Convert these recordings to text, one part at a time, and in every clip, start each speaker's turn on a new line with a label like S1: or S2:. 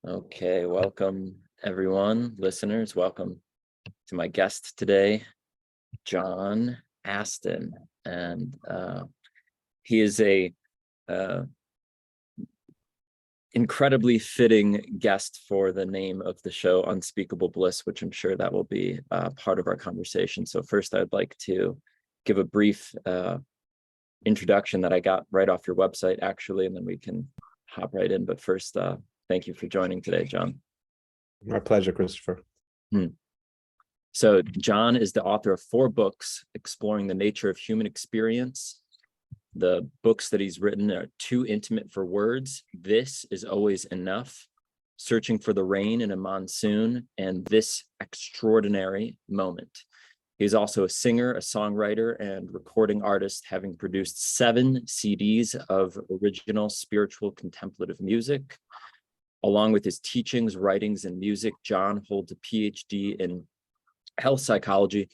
S1: Okay, welcome everyone, listeners. Welcome to my guest today, John Astin, and he is a incredibly fitting guest for the name of the show, Unspeakable Bliss, which I'm sure that will be part of our conversation. So first, I'd like to give a brief introduction that I got right off your website, actually, and then we can hop right in. But first, thank you for joining today, John.
S2: My pleasure, Christopher.
S1: So John is the author of 4 books exploring the nature of human experience. The books that he's written are Too Intimate for Words, This Is Always Enough, Searching for the Rain in a Monsoon, and This Extraordinary Moment. He's also a singer, a songwriter, and recording artist, having produced 7 CDs of original spiritual contemplative music. Along with his teachings, writings, and music, John holds a PhD in health psychology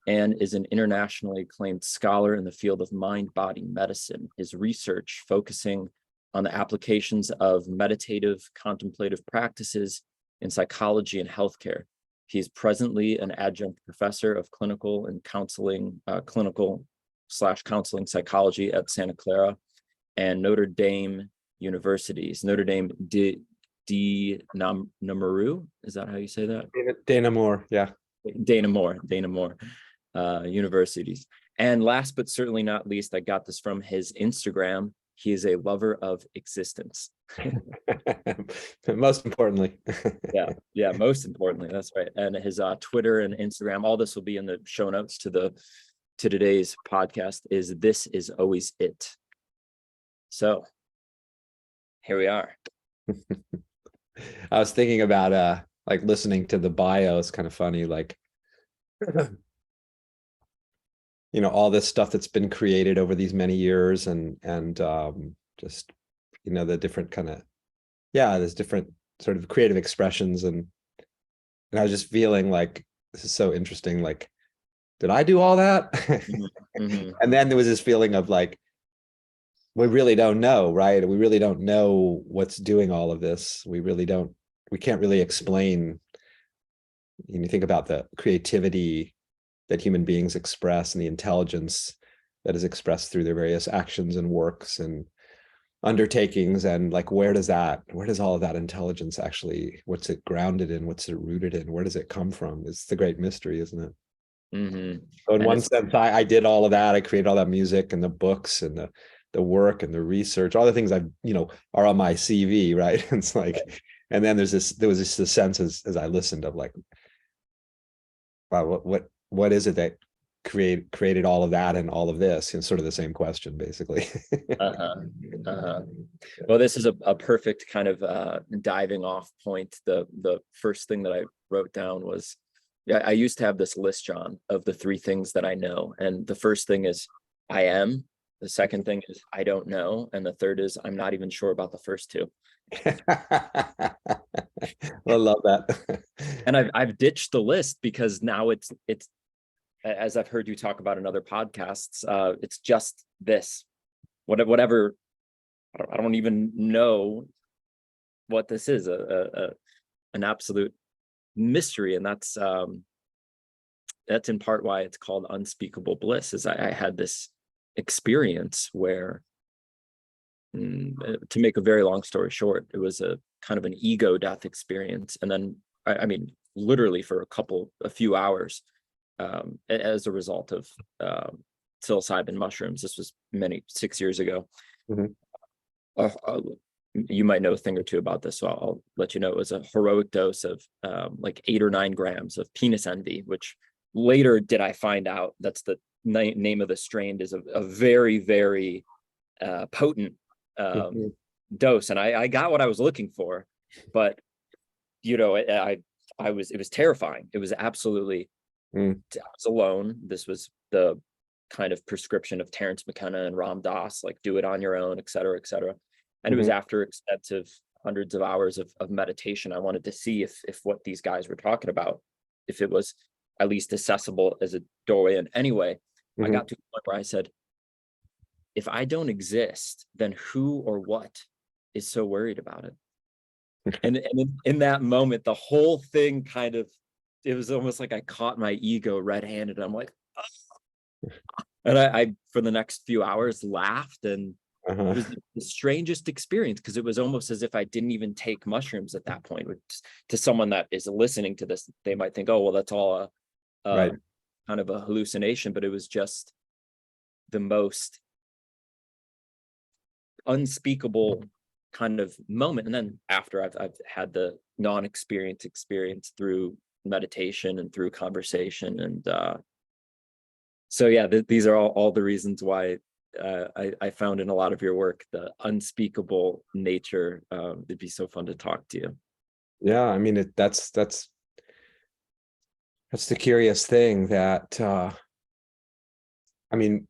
S1: and is an internationally acclaimed scholar in the field of mind-body medicine. His research focusing on the applications of meditative-contemplative practices in psychology and healthcare. He is presently an adjunct professor of clinical and counseling, clinical/counseling psychology at Santa Clara and Notre Dame University's Notre Dame de Namuru. Is that how you say that?
S2: Dana Moore, yeah.
S1: Dana Moore universities. And last but certainly not least, I got this from his Instagram. He is a lover of existence.
S2: Most importantly.
S1: yeah, most importantly, that's right. And his Twitter and Instagram, all this will be in the show notes to today's podcast. This is always it. So here we are.
S2: I was thinking about like listening to the bio. It's kind of funny, like all this stuff that's been created over these many years, and just the different kind of there's different sort of creative expressions, and I was just feeling like this is so interesting. Like, did I do all that?
S1: Mm-hmm.
S2: And then there was this feeling of like, we really don't know, right? We really don't know what's doing all of this. We can't really explain. You think about the creativity that human beings express and the intelligence that is expressed through their various actions and works and undertakings, and like, where does all of that intelligence actually, what's it grounded in? What's it rooted in? Where does it come from? It's the great mystery, isn't it?
S1: Mm-hmm.
S2: So in one sense, I did all of that. I created all that music and the books and the work and the research, all the things are on my CV, right? It's like, and then there was this sense as I listened of like, wow, what is it that created all of that and all of this? And sort of the same question, basically.
S1: Well, this is a perfect kind of diving off point. The first thing that I wrote down was, I used to have this list, John, of the 3 things that I know. And the first thing is I am. The second thing is I don't know. And the third is I'm not even sure about the first 2.
S2: I love that.
S1: And I've ditched the list because now it's as I've heard you talk about in other podcasts, it's just this, whatever. I don't even know what this is, an absolute mystery. And that's in part why it's called Unspeakable Bliss, is I had this experience where, to make a very long story short, it was a kind of an ego death experience. And then, I mean, literally for a few hours, as a result of psilocybin mushrooms. This was 6 years ago. Mm-hmm. You might know a thing or two about this, so I'll let you know. It was a heroic dose of like 8 or 9 grams of penis envy, which later did I find out that's the name of the strain, is a very, very potent dose. And I got what I was looking for, but it was terrifying. It was absolutely, I was alone. This was the kind of prescription of Terrence McKenna and Ram Dass, like, do it on your own, et cetera, et cetera. And it was after extensive hundreds of hours of meditation. I wanted to see if what these guys were talking about, if it was at least accessible as a doorway. And anyway, I got to a point where I said, if I don't exist, then who or what is so worried about it? And in that moment, the whole thing kind of, it was almost like I caught my ego red-handed. I'm like, "Oh." And I for the next few hours laughed, and it was the strangest experience, because it was almost as if I didn't even take mushrooms at that point. Which, to someone that is listening to this, they might think, oh, well, that's all
S2: Right.
S1: kind of a hallucination, but it was just the most unspeakable kind of moment. And then after I've had the non-experience experience through meditation and through conversation. And so yeah, these are all the reasons why I found in a lot of your work the unspeakable nature. It'd be so fun to talk to you.
S2: Yeah, I mean, that's the curious thing that I mean,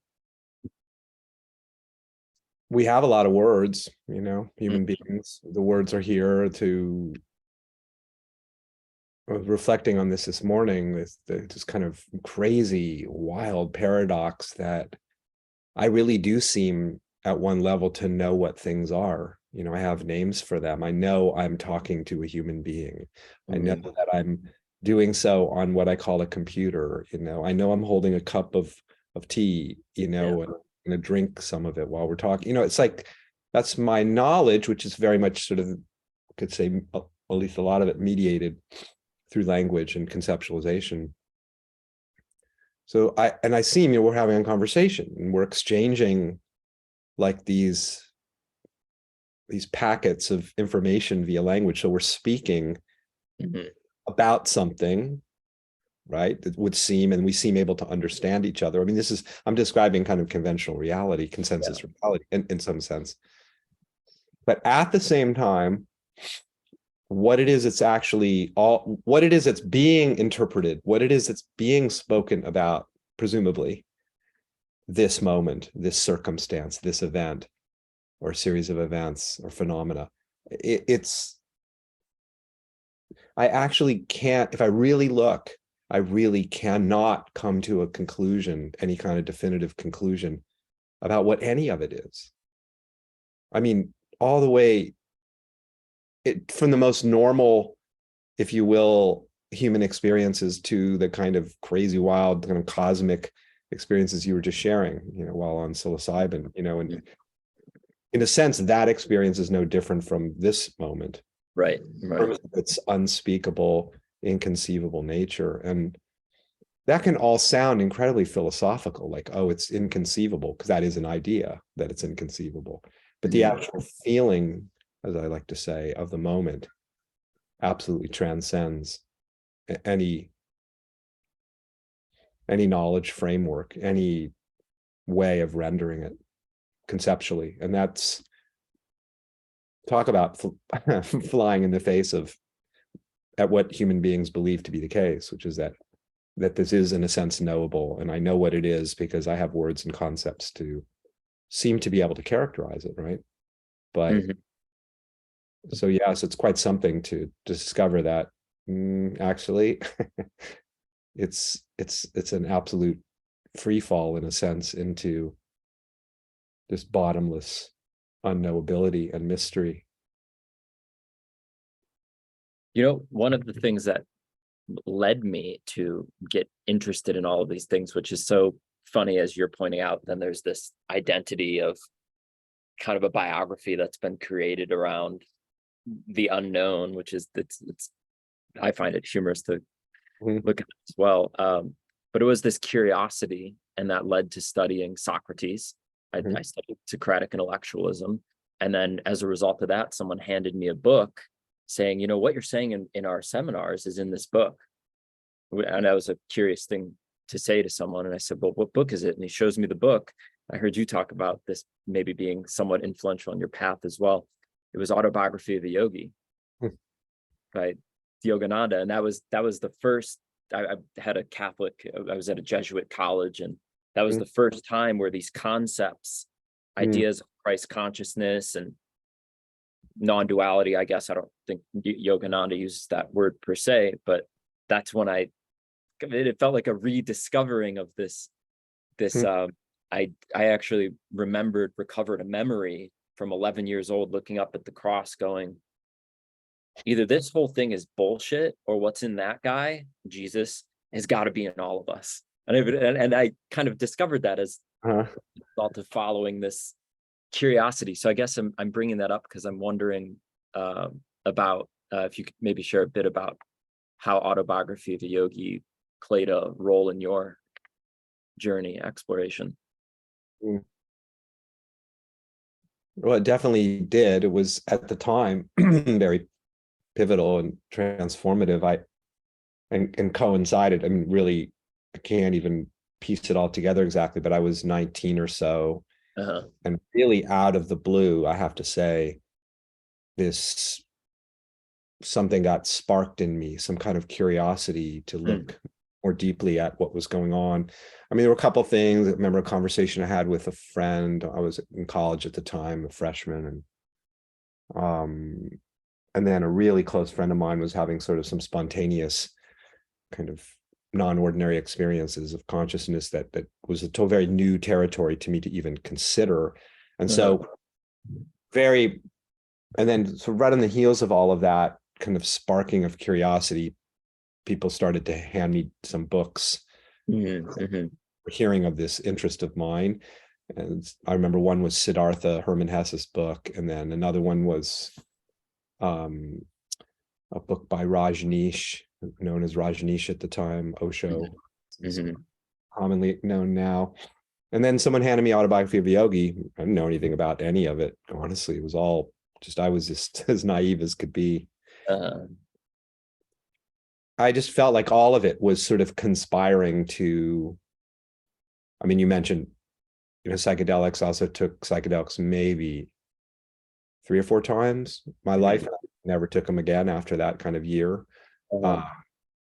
S2: we have a lot of words, human beings. The words are here to, I was reflecting on this morning, this kind of crazy, wild paradox that I really do seem at one level to know what things are. I have names for them. I know I'm talking to a human being. I know that I'm doing so on what I call a computer. I know I'm holding a cup of tea, and I'm gonna drink some of it while we're talking. It's like, that's my knowledge, which is very much sort of, I could say, at least a lot of it mediated through language and conceptualization. So I see, we're having a conversation and we're exchanging like these packets of information via language. So we're speaking about something, right? That would seem, and we seem able to understand each other. I mean, I'm describing kind of conventional reality, consensus reality in some sense. But at the same time, what it is, what it is that's being interpreted, what it is that's being spoken about, presumably, this moment, this circumstance, this event, or a series of events or phenomena. I actually can't, if I really look, I really cannot come to a conclusion, any kind of definitive conclusion about what any of it is. I mean, all the way, from the most normal, if you will, human experiences to the kind of crazy, wild, kind of cosmic experiences you were just sharing, while on psilocybin, and in a sense, that experience is no different from this moment.
S1: Right.
S2: It's unspeakable, inconceivable nature. And that can all sound incredibly philosophical, like, oh, it's inconceivable, because that is an idea, that it's inconceivable. But the actual feeling, as I like to say, of the moment absolutely transcends any knowledge framework, any way of rendering it conceptually. And that's, talk about flying in the face of at what human beings believe to be the case, which is that this is, in a sense, knowable. And I know what it is because I have words and concepts to seem to be able to characterize it, right? But so yes, it's quite something to discover that actually it's an absolute free fall, in a sense, into this bottomless unknowability and mystery.
S1: One of the things that led me to get interested in all of these things, which is so funny, as you're pointing out, then there's this identity of kind of a biography that's been created around the unknown, which is, it's I find it humorous to look at as well. But it was this curiosity, and that led to studying Socrates. I studied Socratic intellectualism. And then as a result of that, someone handed me a book saying, what you're saying in our seminars is in this book. And that was a curious thing to say to someone. And I said, well, what book is it? And he shows me the book. I heard you talk about this maybe being somewhat influential in your path as well. It was Autobiography of a Yogi by Yogananda. And that was the first, I had a Catholic, I was at a Jesuit college, and that was the first time where these concepts, ideas of Christ consciousness and non-duality, I guess, I don't think Yogananda uses that word per se, but that's when it felt like a rediscovering of this. I actually recovered a memory from 11 years old, looking up at the cross going, either this whole thing is bullshit, or what's in that guy, Jesus, has got to be in all of us. And I kind of discovered that as
S2: Uh,
S1: a result of following this curiosity. So I guess I'm bringing that up because I'm wondering about if you could maybe share a bit about how Autobiography of a Yogi played a role in your journey exploration.
S2: well, it definitely did. It was at the time very pivotal and transformative. And coincided. I mean, really, I can't even piece it all together exactly, but I was 19 or so, and really out of the blue, I have to say, this something got sparked in me, some kind of curiosity to look more deeply at what was going on. I mean, there were a couple of things. I remember a conversation I had with a friend. I was in college at the time, a freshman, and then a really close friend of mine was having sort of some spontaneous kind of non-ordinary experiences of consciousness that was a very new territory to me to even consider. And so and then so right on the heels of all of that kind of sparking of curiosity, people started to hand me some books, hearing of this interest of mine. And I remember one was Siddhartha, Hermann Hesse's book, and then another one was a book by Rajneesh, known as Rajneesh at the time, Osho, commonly known now. And then someone handed me Autobiography of a Yogi. I didn't know anything about any of it. Honestly, it was all just, I was just as naive as could be. I just felt like all of it was sort of conspiring to, I mean, you mentioned, psychedelics. I also took psychedelics maybe 3 or 4 times in my life. Never took them again after that kind of year.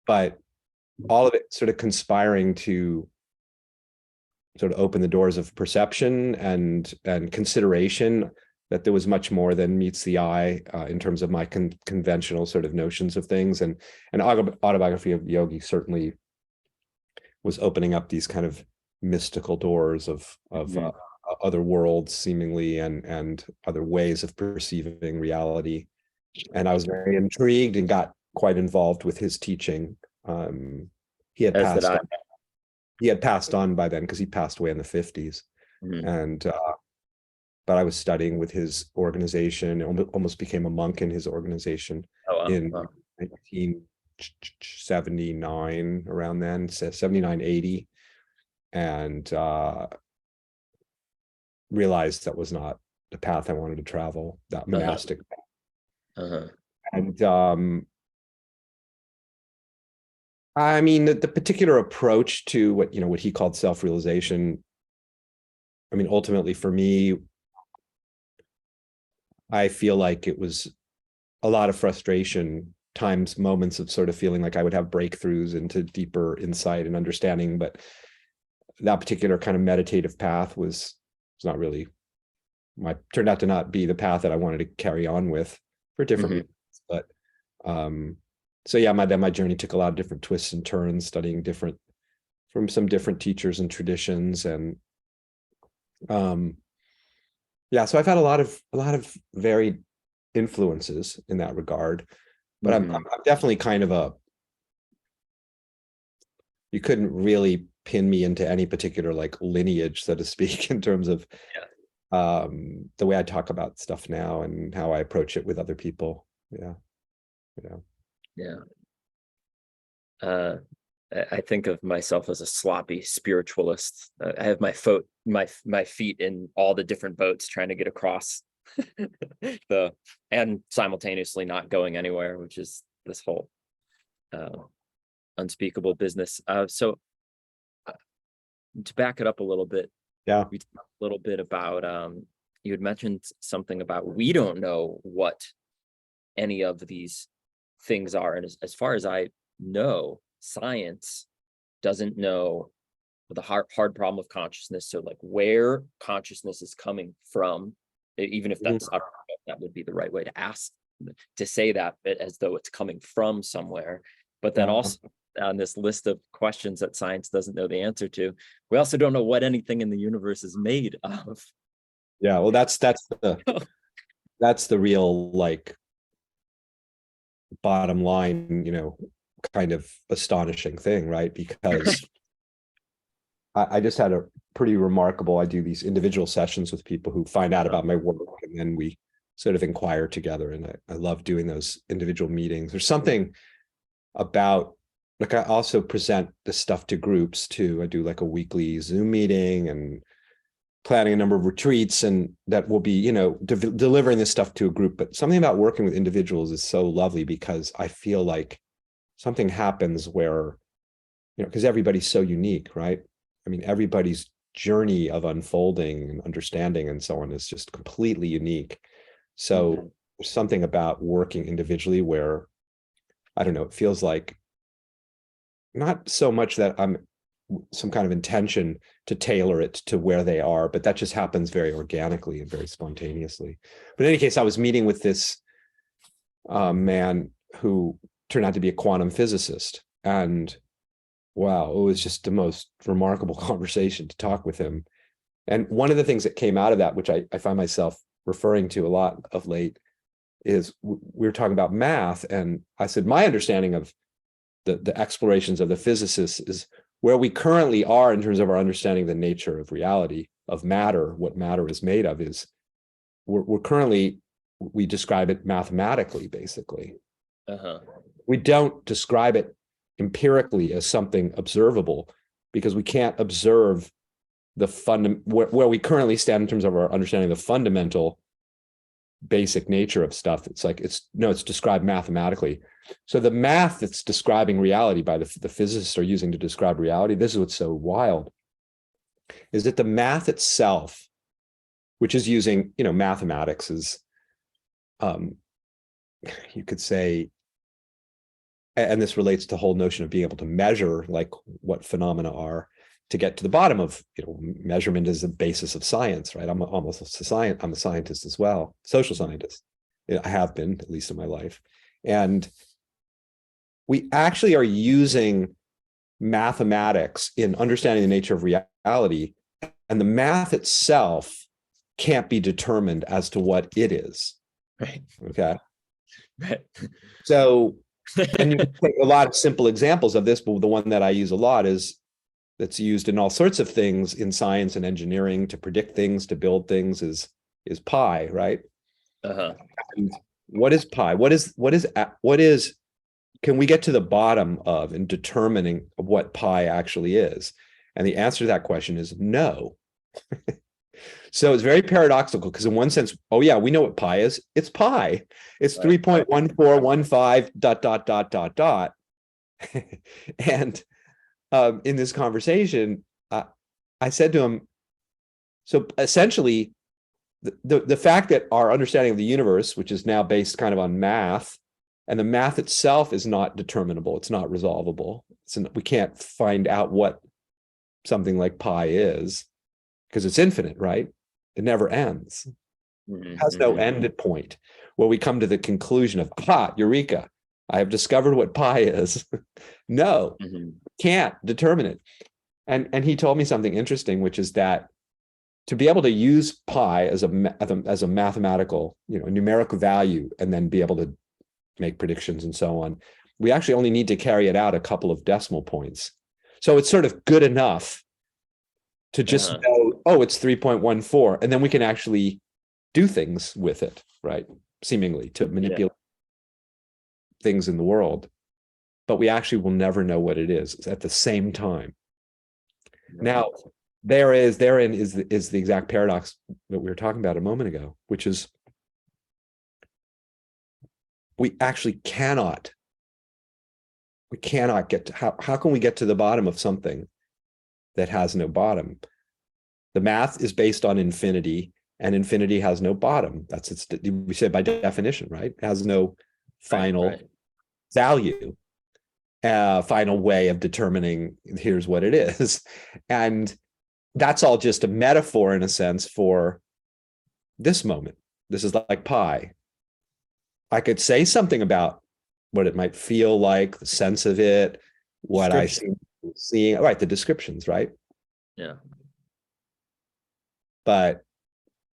S2: But all of it sort of conspiring to sort of open the doors of perception and consideration that there was much more than meets the eye in terms of my conventional sort of notions of things. And Autobiography of Yogi certainly was opening up these kind of mystical doors of other worlds seemingly, and other ways of perceiving reality. And I was very intrigued and got quite involved with his teaching. He had passed on by then, because he passed away in the 50s. And but I was studying with his organization, almost became a monk in his organization in 1979, around then, 79, 80, and realized that was not the path I wanted to travel, that monastic path. And I mean, the particular approach to what he called self-realization, I mean, ultimately for me, I feel like it was a lot of frustration, times, moments of sort of feeling like I would have breakthroughs into deeper insight and understanding, but that particular kind of meditative path was not really turned out to not be the path that I wanted to carry on with for different reasons. But so yeah, my journey took a lot of different twists and turns, studying from some different teachers and traditions, and yeah, so I've had a lot of varied influences in that regard. But I'm definitely kind of you couldn't really pin me into any particular like lineage, so to speak, in terms of the way I talk about stuff now and how I approach it with other people.
S1: I think of myself as a sloppy spiritualist. I have my feet in all the different boats trying to get across and simultaneously not going anywhere, which is this whole unspeakable business. So to back it up a little bit, we talked a little bit about you had mentioned something about we don't know what any of these things are, and as far as I know, science doesn't know the hard problem of consciousness. So like where consciousness is coming from, even if that's I don't know if that would be the right way to ask, to say that as though it's coming from somewhere. But then also on this list of questions that science doesn't know the answer to, we also don't know what anything in the universe is made of.
S2: Yeah, well, that's the real, like, bottom line, kind of astonishing thing, right? Because I just had a pretty remarkable, I do these individual sessions with people who find out about my work, and then we sort of inquire together. And I love doing those individual meetings. There's something about, like, I also present this stuff to groups too. I do like a weekly Zoom meeting and planning a number of retreats, and that will be, delivering this stuff to a group. But something about working with individuals is so lovely, because I feel like something happens where, because everybody's so unique, right? I mean, everybody's journey of unfolding and understanding and so on is just completely unique. So there's something about working individually where, I don't know, it feels like not so much that I'm some kind of intention to tailor it to where they are, but that just happens very organically and very spontaneously. But in any case, I was meeting with this man who turned out to be a quantum physicist, and wow, it was just the most remarkable conversation to talk with him. And one of the things that came out of that, which I find myself referring to a lot of late, is we were talking about math. And I said, my understanding of the explorations of the physicists is where we currently are in terms of our understanding of the nature of reality, of matter, what matter is made of, is we're currently, we describe it mathematically, basically. We don't describe it empirically as something observable, because we can't observe the where we currently stand in terms of our understanding of the fundamental basic nature of stuff. It's like, it's described mathematically. So the math that's describing reality by the physicists are using to describe reality, this is what's so wild, is that the math itself, which is using, mathematics is, you could say, and this relates to the whole notion of being able to measure like what phenomena are, to get to the bottom of, measurement is the basis of science, right? I'm almost I'm a scientist as well, social scientist. I have been, at least in my life. And we actually are using mathematics in understanding the nature of reality, and the math itself can't be determined as to what it is.
S1: Right.
S2: Okay.
S1: Right.
S2: So, and you can take a lot of simple examples of this, but the one that I use a lot is, that's used in all sorts of things in science and engineering to predict things, to build things, is pi, right? And what is pi? What is, can we get to the bottom of in determining what pi actually is? And the answer to that question is no. So it's very paradoxical, because in one sense, oh yeah, we know what pi is. It's pi. It's 3.1415 ... And in this conversation, I said to him, so essentially, the fact that our understanding of the universe, which is now based kind of on math, and the math itself is not determinable, it's not resolvable. We can't find out what something like pi is, because it's infinite, right? It never ends. It has no end point, where we come to the conclusion of, eureka, I have discovered what pi is. No, can't determine it. And he told me something interesting, which is that to be able to use pi as a mathematical, numerical value, and then be able to make predictions and so on, we actually only need to carry it out a couple of decimal points. So it's sort of good enough to just know, oh, it's 3.14, and then we can actually do things with it, right? Seemingly to manipulate things in the world, but we actually will never know what it is at the same time. Now, therein is the exact paradox that we were talking about a moment ago, which is we actually cannot get to, how can we get to the bottom of something that has no bottom? The math is based on infinity, and infinity has no bottom. That's we say by definition, right? It has no final value, final way of determining here's what it is. And that's all just a metaphor, in a sense, for this moment. This is like pi. I could say something about what it might feel like, the sense of it, what I see, right, the descriptions, right?
S1: Yeah.
S2: But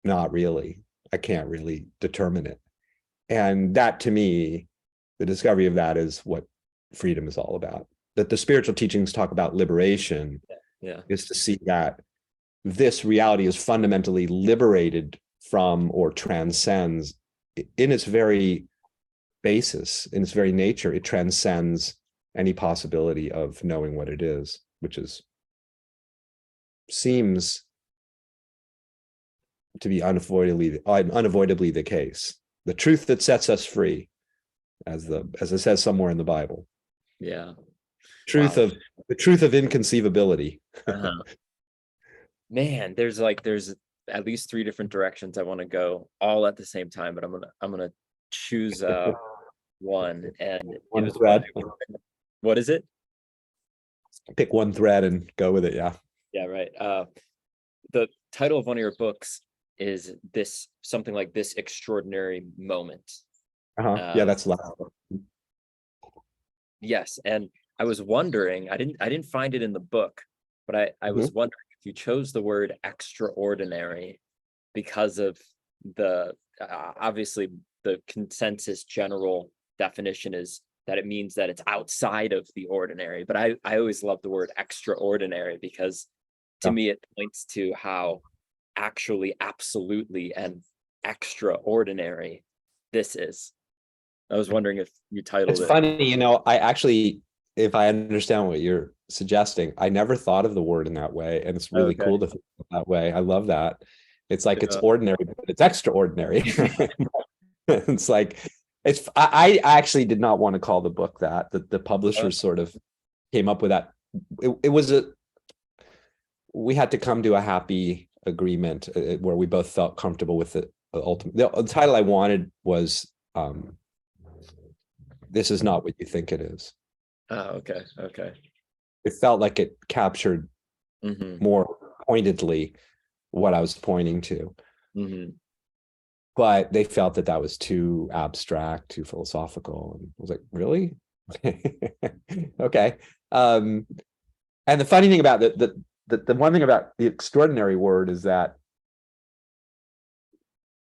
S2: not really. I can't really determine it. And that, to me, The discovery of that is what freedom is all about. That the spiritual teachings talk about liberation,
S1: Yeah.
S2: is to see that this reality is fundamentally liberated from or transcends in its very basis, in its very nature. It transcends any possibility of knowing what it is, which seems to be unavoidably the case. The truth that sets us free, as it says somewhere in the Bible.
S1: Yeah.
S2: Truth
S1: Wow.
S2: of the truth of inconceivability.
S1: Uh-huh. Man, there's at least three different directions I want to go all at the same time, but I'm gonna choose one, and it
S2: One
S1: was
S2: thread.
S1: what is it?
S2: Pick one thread and go with it. Yeah.
S1: Yeah, right. The title of one of your books is something like This Extraordinary Moment.
S2: Yeah, that's last.
S1: Yes, and I was wondering, I didn't find it in the book, but I was wondering if you chose the word extraordinary because of the obviously the consensus general definition is that it means that it's outside of the ordinary. But I always love the word extraordinary because to me it points to how actually absolutely and extraordinary this is. I was wondering if you titled
S2: It's
S1: it.
S2: funny, I actually, if I understand what you're suggesting, I never thought of the word in that way. And it's really cool to think that way. I love that. It's like it's ordinary, but it's extraordinary. It's like I actually did not want to call the book that. The publisher sort of came up with that. We had to come to a happy agreement where we both felt comfortable with it. The title I wanted was This Is Not What You Think It Is.
S1: Oh, okay.
S2: It felt like it captured more pointedly what I was pointing to. But they felt that was too abstract, too philosophical. And I was like, really? Okay. And the funny thing about the one thing about the extraordinary word is that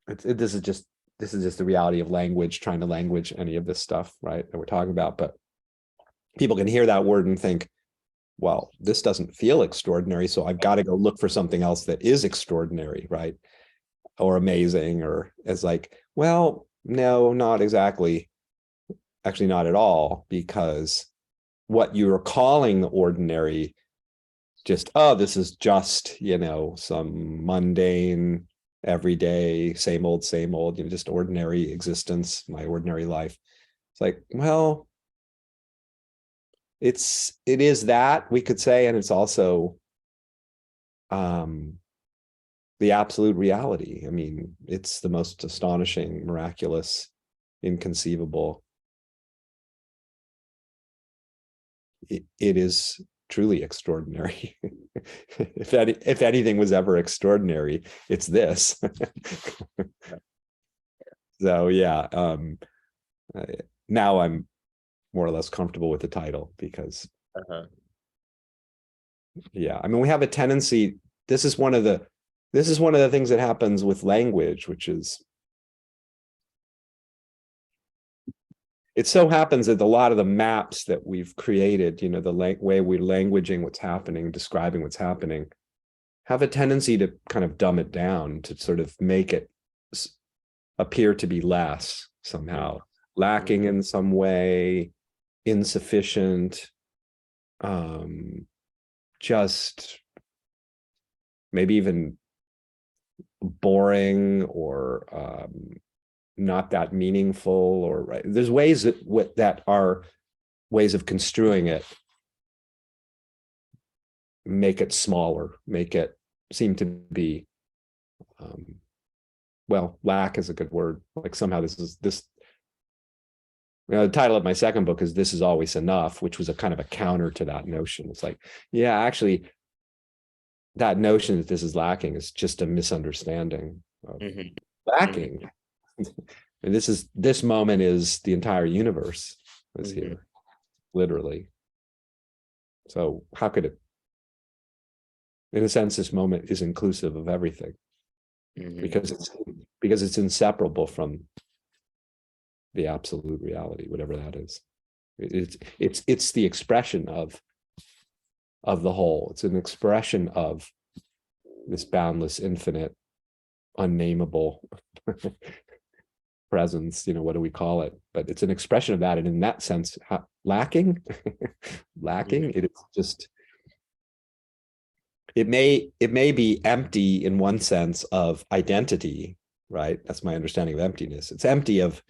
S2: this is just the reality of language, trying to language any of this stuff, right, that we're talking about. But people can hear that word and think, well, this doesn't feel extraordinary, so I've got to go look for something else that is extraordinary, right? Or amazing, or as like, well, no, not exactly. Actually, not at all, because what you're calling the ordinary, just, oh, this is just, some mundane, everyday, same old, just ordinary existence, my ordinary life. It's like, well, it is that, we could say, and it's also the absolute reality. I mean, it's the most astonishing, miraculous, inconceivable. It is truly extraordinary. If anything was ever extraordinary, it's this. So yeah, now I'm more or less comfortable with the title because yeah, I mean, we have a tendency, this is one of the things that happens with language, which is, it so happens that a lot of the maps that we've created, the way we're languaging what's happening, describing what's happening, have a tendency to kind of dumb it down, to sort of make it appear to be less somehow, lacking in some way, insufficient, just maybe even boring, or not that meaningful, or right. There's ways that are ways of construing it, make it smaller, make it seem to be, well, lack is a good word. Like somehow the title of my second book is This Is Always Enough, which was a kind of a counter to that notion. It's like, yeah, actually, that notion that this is lacking is just a misunderstanding of lacking. And this moment is the entire universe is here, literally. So how could it, in a sense, this moment is inclusive of everything, because it's inseparable from the absolute reality, whatever that is. It's the expression of the whole. It's an expression of this boundless, infinite, unnameable presence. What do we call it? But it's an expression of that, and in that sense, lacking, it is just. It may be empty in one sense of identity, right? That's my understanding of emptiness. It's empty of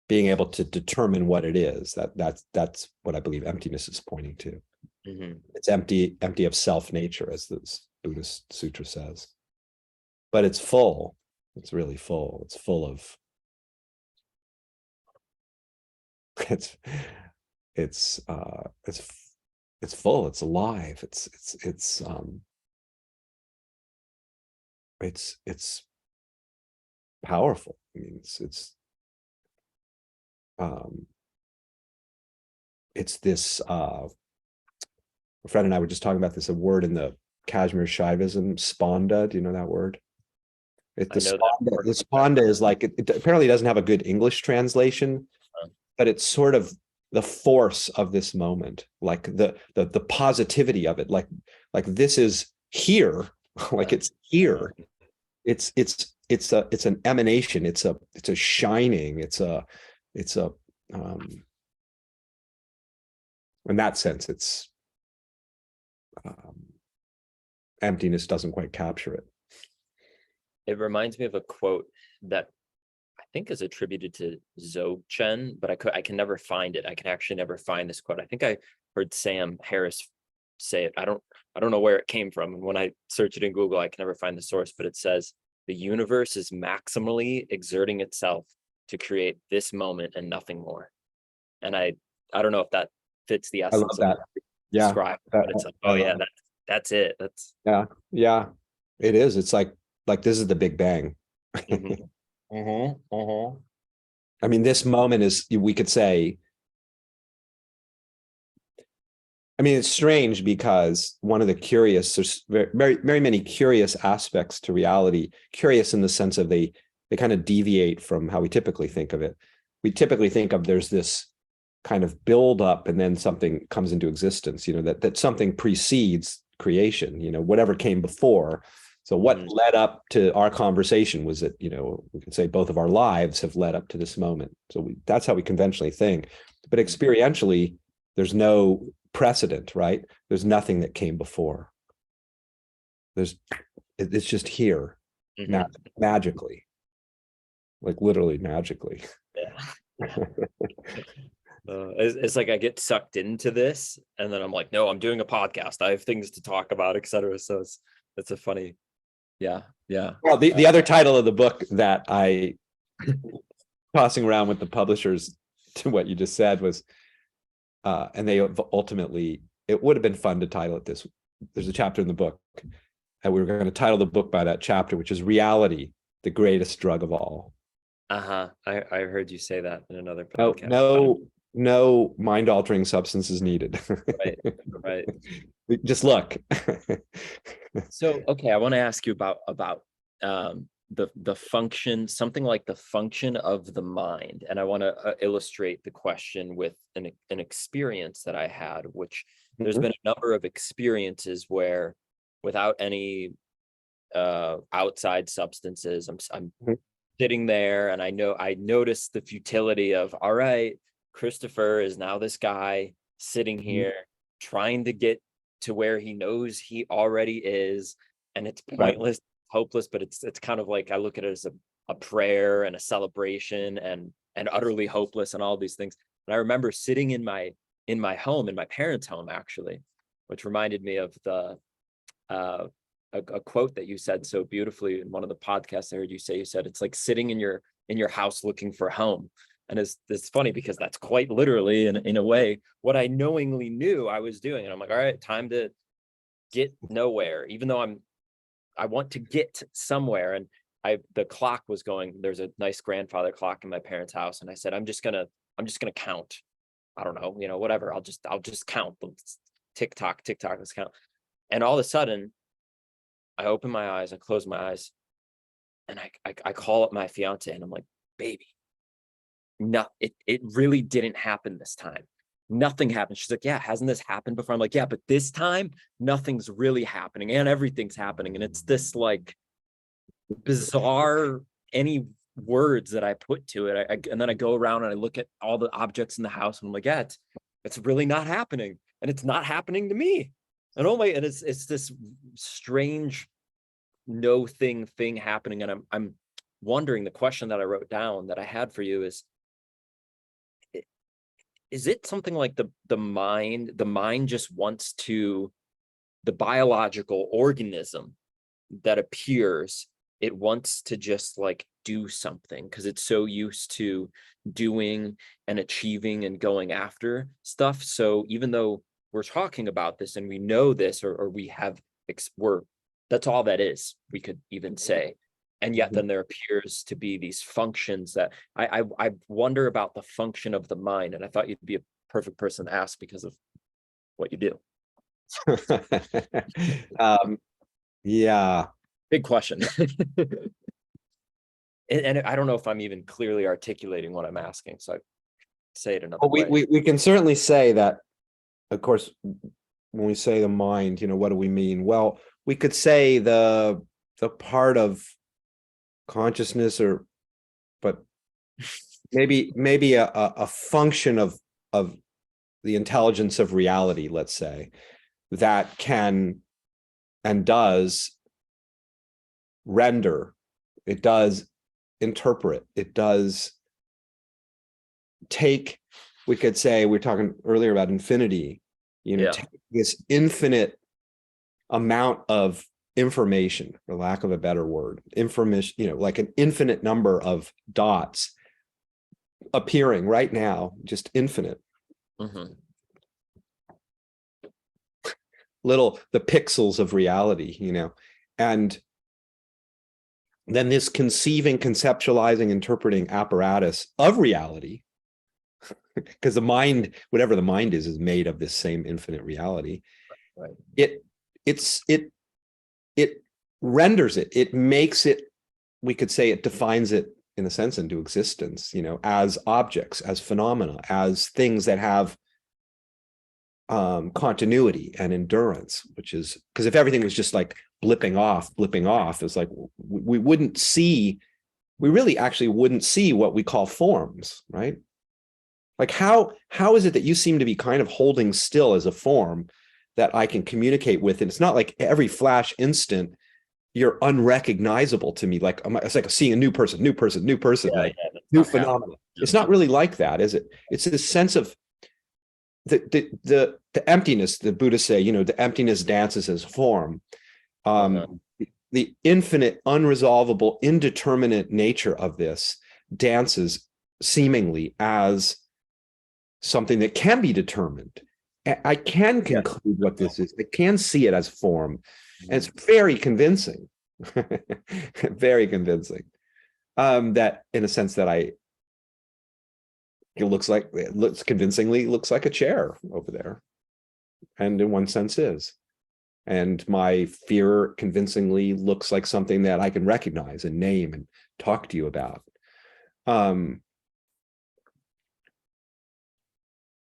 S2: being able to determine what it is. That's what I believe emptiness is pointing to. It's empty of self-nature, as this Buddhist sutra says. But it's full. It's really full. It's full of. It's full. It's alive. It's powerful. I mean, it's this. A friend and I were just talking about this. A word in the Kashmir Shaivism, sponda. Do you know that word? The sponda is like it apparently doesn't have a good English translation, but it's sort of the force of this moment, like the positivity of it, like this is here, like it's here. It's an emanation. It's a shining. In that sense, it's emptiness doesn't quite capture it.
S1: It reminds me of a quote that I think is attributed to Dzogchen, but I can never find it. I can actually never find this quote. I think I heard Sam Harris say it. I don't know where it came from. And when I search it in Google, I can never find the source, but it says, the universe is maximally exerting itself to create this moment and nothing more. And I don't know if that fits the essence of
S2: that. Yeah.
S1: Describe, but it's like, oh yeah, that's it. That's
S2: yeah. It is. It's like this is the Big Bang. I mean, this moment is, we could say, I mean, it's strange because one of the there's very, very many curious aspects to reality, curious in the sense of they kind of deviate from how we typically think of it. We typically think of there's this kind of build up and then something comes into existence, that something precedes creation, whatever came before. So what led up to our conversation was that, we could say both of our lives have led up to this moment. So that's how we conventionally think. But experientially, there's no precedent, right? There's nothing that came before. It's just here, magically, like literally magically.
S1: Yeah. It's like I get sucked into this, and then I'm like, no, I'm doing a podcast. I have things to talk about, etc. So it's a funny. Yeah.
S2: Well, the other title of the book that I tossing around with the publishers to what you just said was, and they ultimately, it would have been fun to title it this. There's a chapter in the book, and we were going to title the book by that chapter, which is Reality, the Greatest Drug of All.
S1: I heard you say that in another podcast.
S2: No mind-altering substances needed.
S1: Right.
S2: Just look.
S1: So, okay, I want to ask you about the function, something like the function of the mind, and I want to illustrate the question with an experience that I had, which there's been a number of experiences where, without any outside substances, I'm sitting there, and I noticed the futility of, all right, Christopher is now this guy sitting here trying to get to where he knows he already is, and it's pointless, hopeless, but it's kind of like I look at it as a prayer and a celebration and utterly hopeless and all these things. And I remember sitting in my home, in my parents' home actually, which reminded me of the a quote that you said so beautifully in one of the podcasts I heard you say. You said it's like sitting in your house looking for home. And it's funny because that's quite literally in a way what I knowingly knew I was doing. And I'm like, all right, time to get nowhere, even though I want to get somewhere. And the clock was going, there's a nice grandfather clock in my parents' house. And I said, I'm just gonna count. I don't know, whatever. I'll just count. Tick tock, let's count. And all of a sudden, I open my eyes, I close my eyes, and I call up my fiance, and I'm like, baby, no, it really didn't happen this time. Nothing happened. She's like, yeah, hasn't this happened before? I'm like, yeah, but this time nothing's really happening and everything's happening. And it's this like bizarre, any words that I put to it. And then I go around and I look at all the objects in the house and I'm like, yeah, it's really not happening. And it's not happening to me. And oh my, and it's this strange no thing happening. And I'm wondering, the question that I wrote down that I had for you is it something like the mind just wants to, the biological organism that appears, it wants to just like do something because it's so used to doing and achieving and going after stuff. So even though we're talking about this and we know this, or we have, we're, that's all that is, we could even say. And yet then there appears to be these functions that I wonder about the function of the mind. And I thought you'd be a perfect person to ask because of what you do.
S2: Yeah.
S1: Big question. And I don't know if I'm even clearly articulating what I'm asking. So I say it another
S2: Well,
S1: way.
S2: we can certainly say that, of course, when we say the mind, what do we mean? Well, we could say the part of consciousness, but maybe a function of the intelligence of reality, let's say, that can and does render, it does interpret, it does take, we could say, we were talking earlier about infinity, take this infinite amount of information, for lack of a better word, information, like an infinite number of dots appearing right now, just infinite. The pixels of reality, and then this conceiving, conceptualizing, interpreting apparatus of reality, because the mind, whatever the mind is made of this same infinite reality.
S1: Right.
S2: It renders it, it makes it, we could say it defines it in a sense into existence, as objects, as phenomena, as things that have continuity and endurance, which is, because if everything was just like blipping off, it's like we really actually wouldn't see what we call forms, right? Like how is it that you seem to be kind of holding still as a form that I can communicate with? And it's not like every flash instant you're unrecognizable to me. Like it's like seeing a new person, new phenomenon. It's not really like that, is it? It's this sense of the emptiness. The Buddhists say, the emptiness dances as form. The infinite, unresolvable, indeterminate nature of this dances seemingly as something that can be determined. I can conclude what this is. I can see it as form. And it's very convincing, very convincing. That in a sense that it convincingly looks like a chair over there. And in one sense is. And my fear convincingly looks like something that I can recognize and name and talk to you about.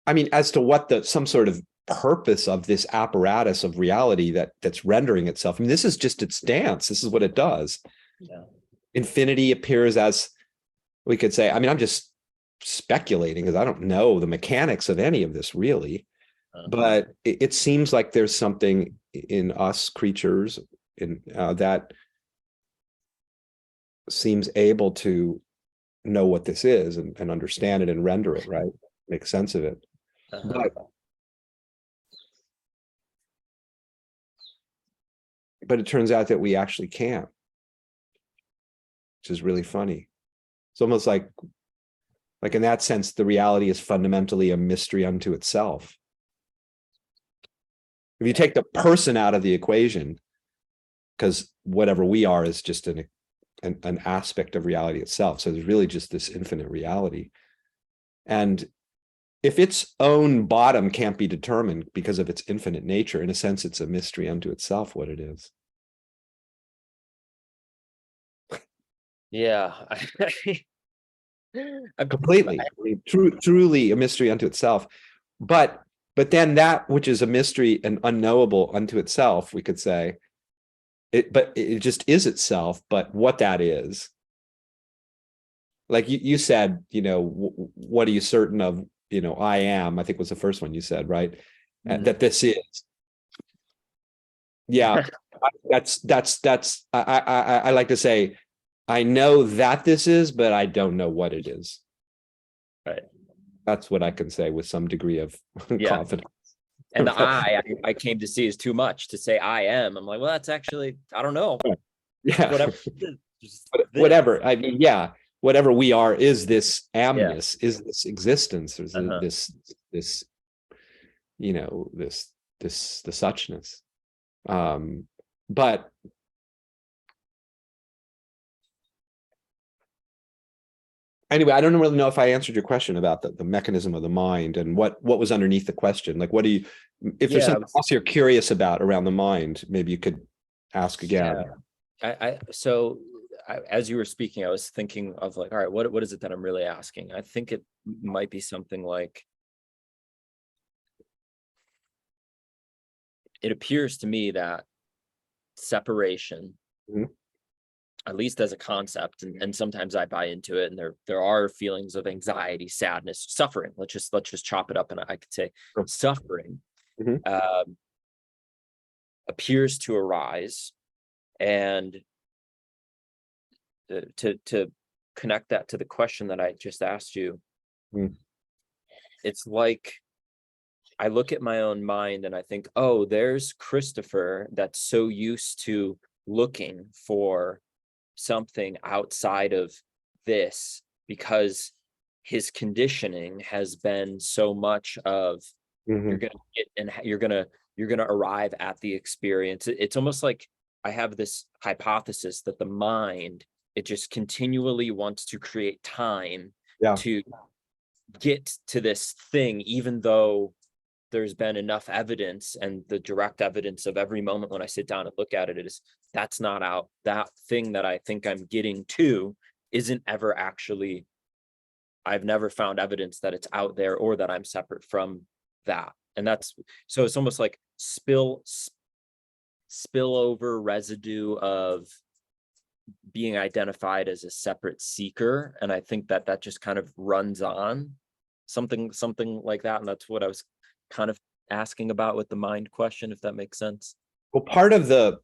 S2: I mean, as to what some sort of purpose of this apparatus of reality that's rendering itself. I mean, this is just its dance. This is what it does.
S1: Yeah.
S2: Infinity appears as, we could say, I mean, I'm just speculating because I don't know the mechanics of any of this really, but it seems like there's something in us creatures that seems able to know what this is and understand it and render it, right? Make sense of it. But it turns out that we actually can't, which is really funny. It's almost like in that sense, the reality is fundamentally a mystery unto itself. If you take the person out of the equation, because whatever we are is just an aspect of reality itself. So there's really just this infinite reality. And if its own bottom can't be determined because of its infinite nature, in a sense, it's a mystery unto itself what it is.
S1: Yeah.
S2: Completely. I mean, truly a mystery unto itself. But then that which is a mystery and unknowable unto itself, we could say, but it just is itself. But what that is, like you said, what are you certain of? I am, I think was the first one you said, right? That this is. Yeah, that's I like to say, I know that this is, but I don't know what it is.
S1: Right.
S2: That's what I can say with some degree of confidence.
S1: And the I came to see is too much to say I am. I'm like, well, that's actually, I don't know.
S2: Yeah.
S1: Whatever.
S2: I mean, yeah, whatever we are is this amness, is this existence, is this this the suchness. But anyway, I don't really know if I answered your question about the mechanism of the mind and what was underneath the question. Like, what do you, if there's something else you're curious about around the mind, maybe you could ask again.
S1: So as you were speaking, I was thinking of like, all right, what is it that I'm really asking? I think it might be something like, it appears to me that separation, at least as a concept, and sometimes I buy into it, and there are feelings of anxiety, sadness, suffering. Let's just chop it up, and I could say suffering appears to arise, and to connect that to the question that I just asked you, it's like I look at my own mind and I think, oh, there's Christopher that's so used to looking for something outside of this because his conditioning has been so much of you're gonna get and you're gonna arrive at the experience. It's almost like I have this hypothesis that the mind, it just continually wants to create time to get to this thing, even though there's been enough evidence, and the direct evidence of every moment when I sit down and look at it is that's not out. That thing that I think I'm getting to isn't ever actually, I've never found evidence that it's out there or that I'm separate from that. And that's, so it's almost like spillover residue of being identified as a separate seeker. And I think that just kind of runs on something like that. And that's what I was kind of asking about with the mind question, if that makes sense.
S2: Well, part of the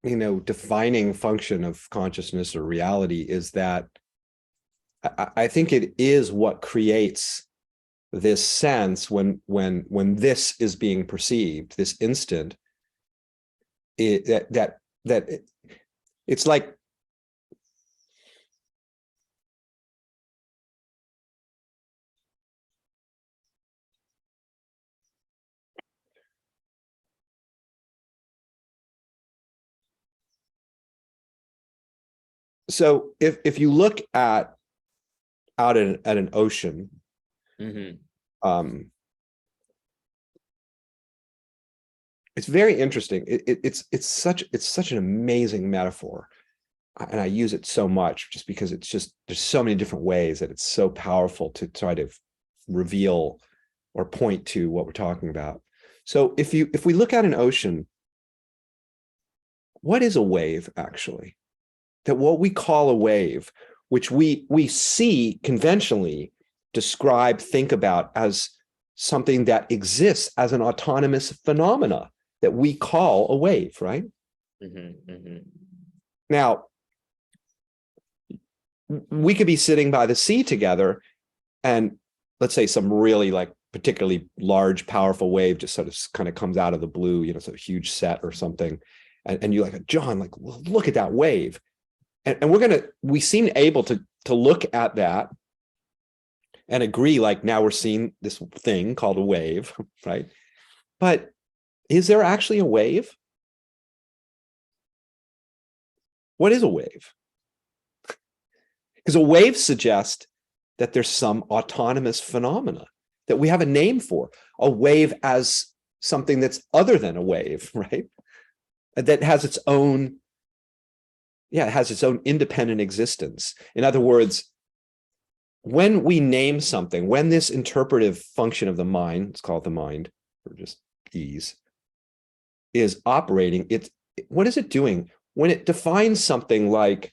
S2: defining function of consciousness or reality is that I think it is what creates this sense when this is being perceived, this instant, that it's like so if you look out at an ocean, it's very interesting. It's such an amazing metaphor, and I use it so much just because it's just, there's so many different ways that it's so powerful to try to reveal or point to what we're talking about. So if we look at an ocean, what is a wave actually? That what we call a wave, which we see conventionally describe, think about as something that exists as an autonomous phenomena that we call a wave, right? Now, we could be sitting by the sea together, and let's say some really like particularly large, powerful wave just sort of kind of comes out of the blue, sort of huge set or something. And you're like, John, like, well, look at that wave. And we seem able to look at that and agree, like, now we're seeing this thing called a wave, right? But is there actually a wave? What is a wave? Because a wave suggests that there's some autonomous phenomena that we have a name for. A wave as something that's other than a wave, right? That has its own, it has its own independent existence. In other words, when we name something, when this interpretive function of the mind, let's call it the mind for just ease, is operating, what is it doing? When it defines something like,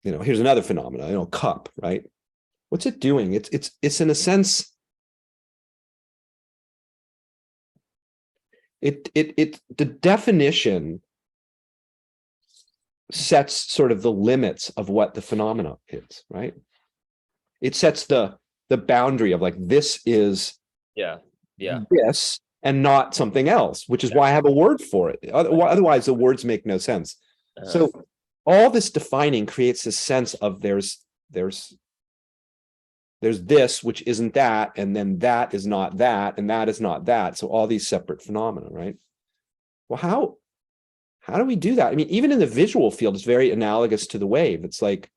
S2: here's another phenomenon, cup, right? What's it doing? It's in a sense, the definition sets sort of the limits of what the phenomena is, right? It sets the boundary of like, this is this and not something else, which is why I have a word for it. Otherwise, the words make no sense. So all this defining creates this sense of there's this, which isn't that, and then that is not that, and that is not that. So all these separate phenomena, right? Well, how do we do that? I mean, even in the visual field, it's very analogous to the wave. It's like,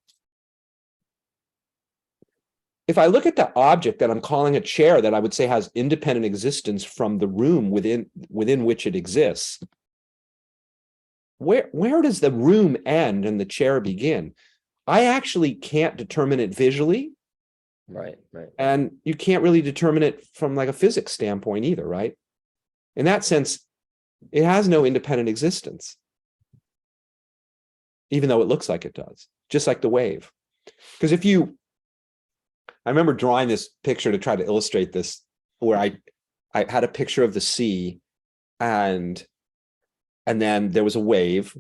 S2: if I look at the object that I'm calling a chair, that I would say has independent existence from the room within which it exists, where does the room end and the chair begin? I actually can't determine it visually.
S1: Right.
S2: And you can't really determine it from like a physics standpoint either, right? In that sense, it has no independent existence, even though it looks like it does, just like the wave. Because I remember drawing this picture to try to illustrate this, where I had a picture of the sea, and then there was a wave,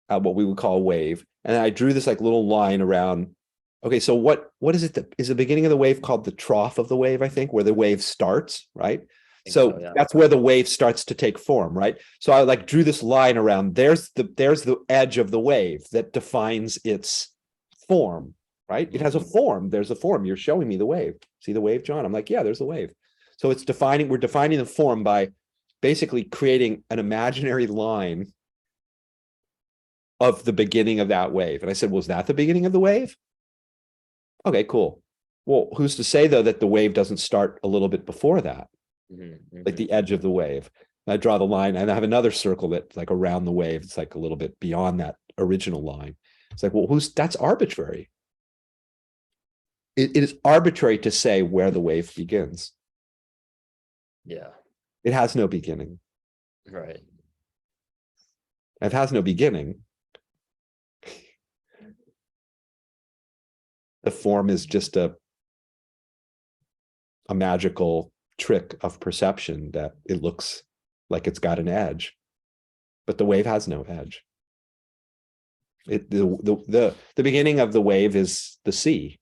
S2: what we would call a wave, and I drew this like little line around. Okay, so what is it? Is the beginning of the wave called the trough of the wave, I think, where the wave starts, right? So
S1: yeah.
S2: That's where the wave starts to take form, right? So I like drew this line around, there's the edge of the wave that defines its form, right? It has a form, there's a form. You're showing me the wave. See the wave, John? I'm like, yeah, there's the wave. So we're defining the form by basically creating an imaginary line of the beginning of that wave. And I said, was that the beginning of the wave? Okay, cool. Well, who's to say, though, that the wave doesn't start a little bit before that, like the edge of the wave? And I draw the line, and I have another circle that's like around the wave. It's like a little bit beyond that original line. It's like, well, that's arbitrary. It is arbitrary to say where the wave begins.
S1: Yeah.
S2: It has no beginning.
S1: Right.
S2: It has no beginning. The form is just a magical trick of perception that it looks like it's got an edge, but the wave has no edge. The beginning of the wave is the sea.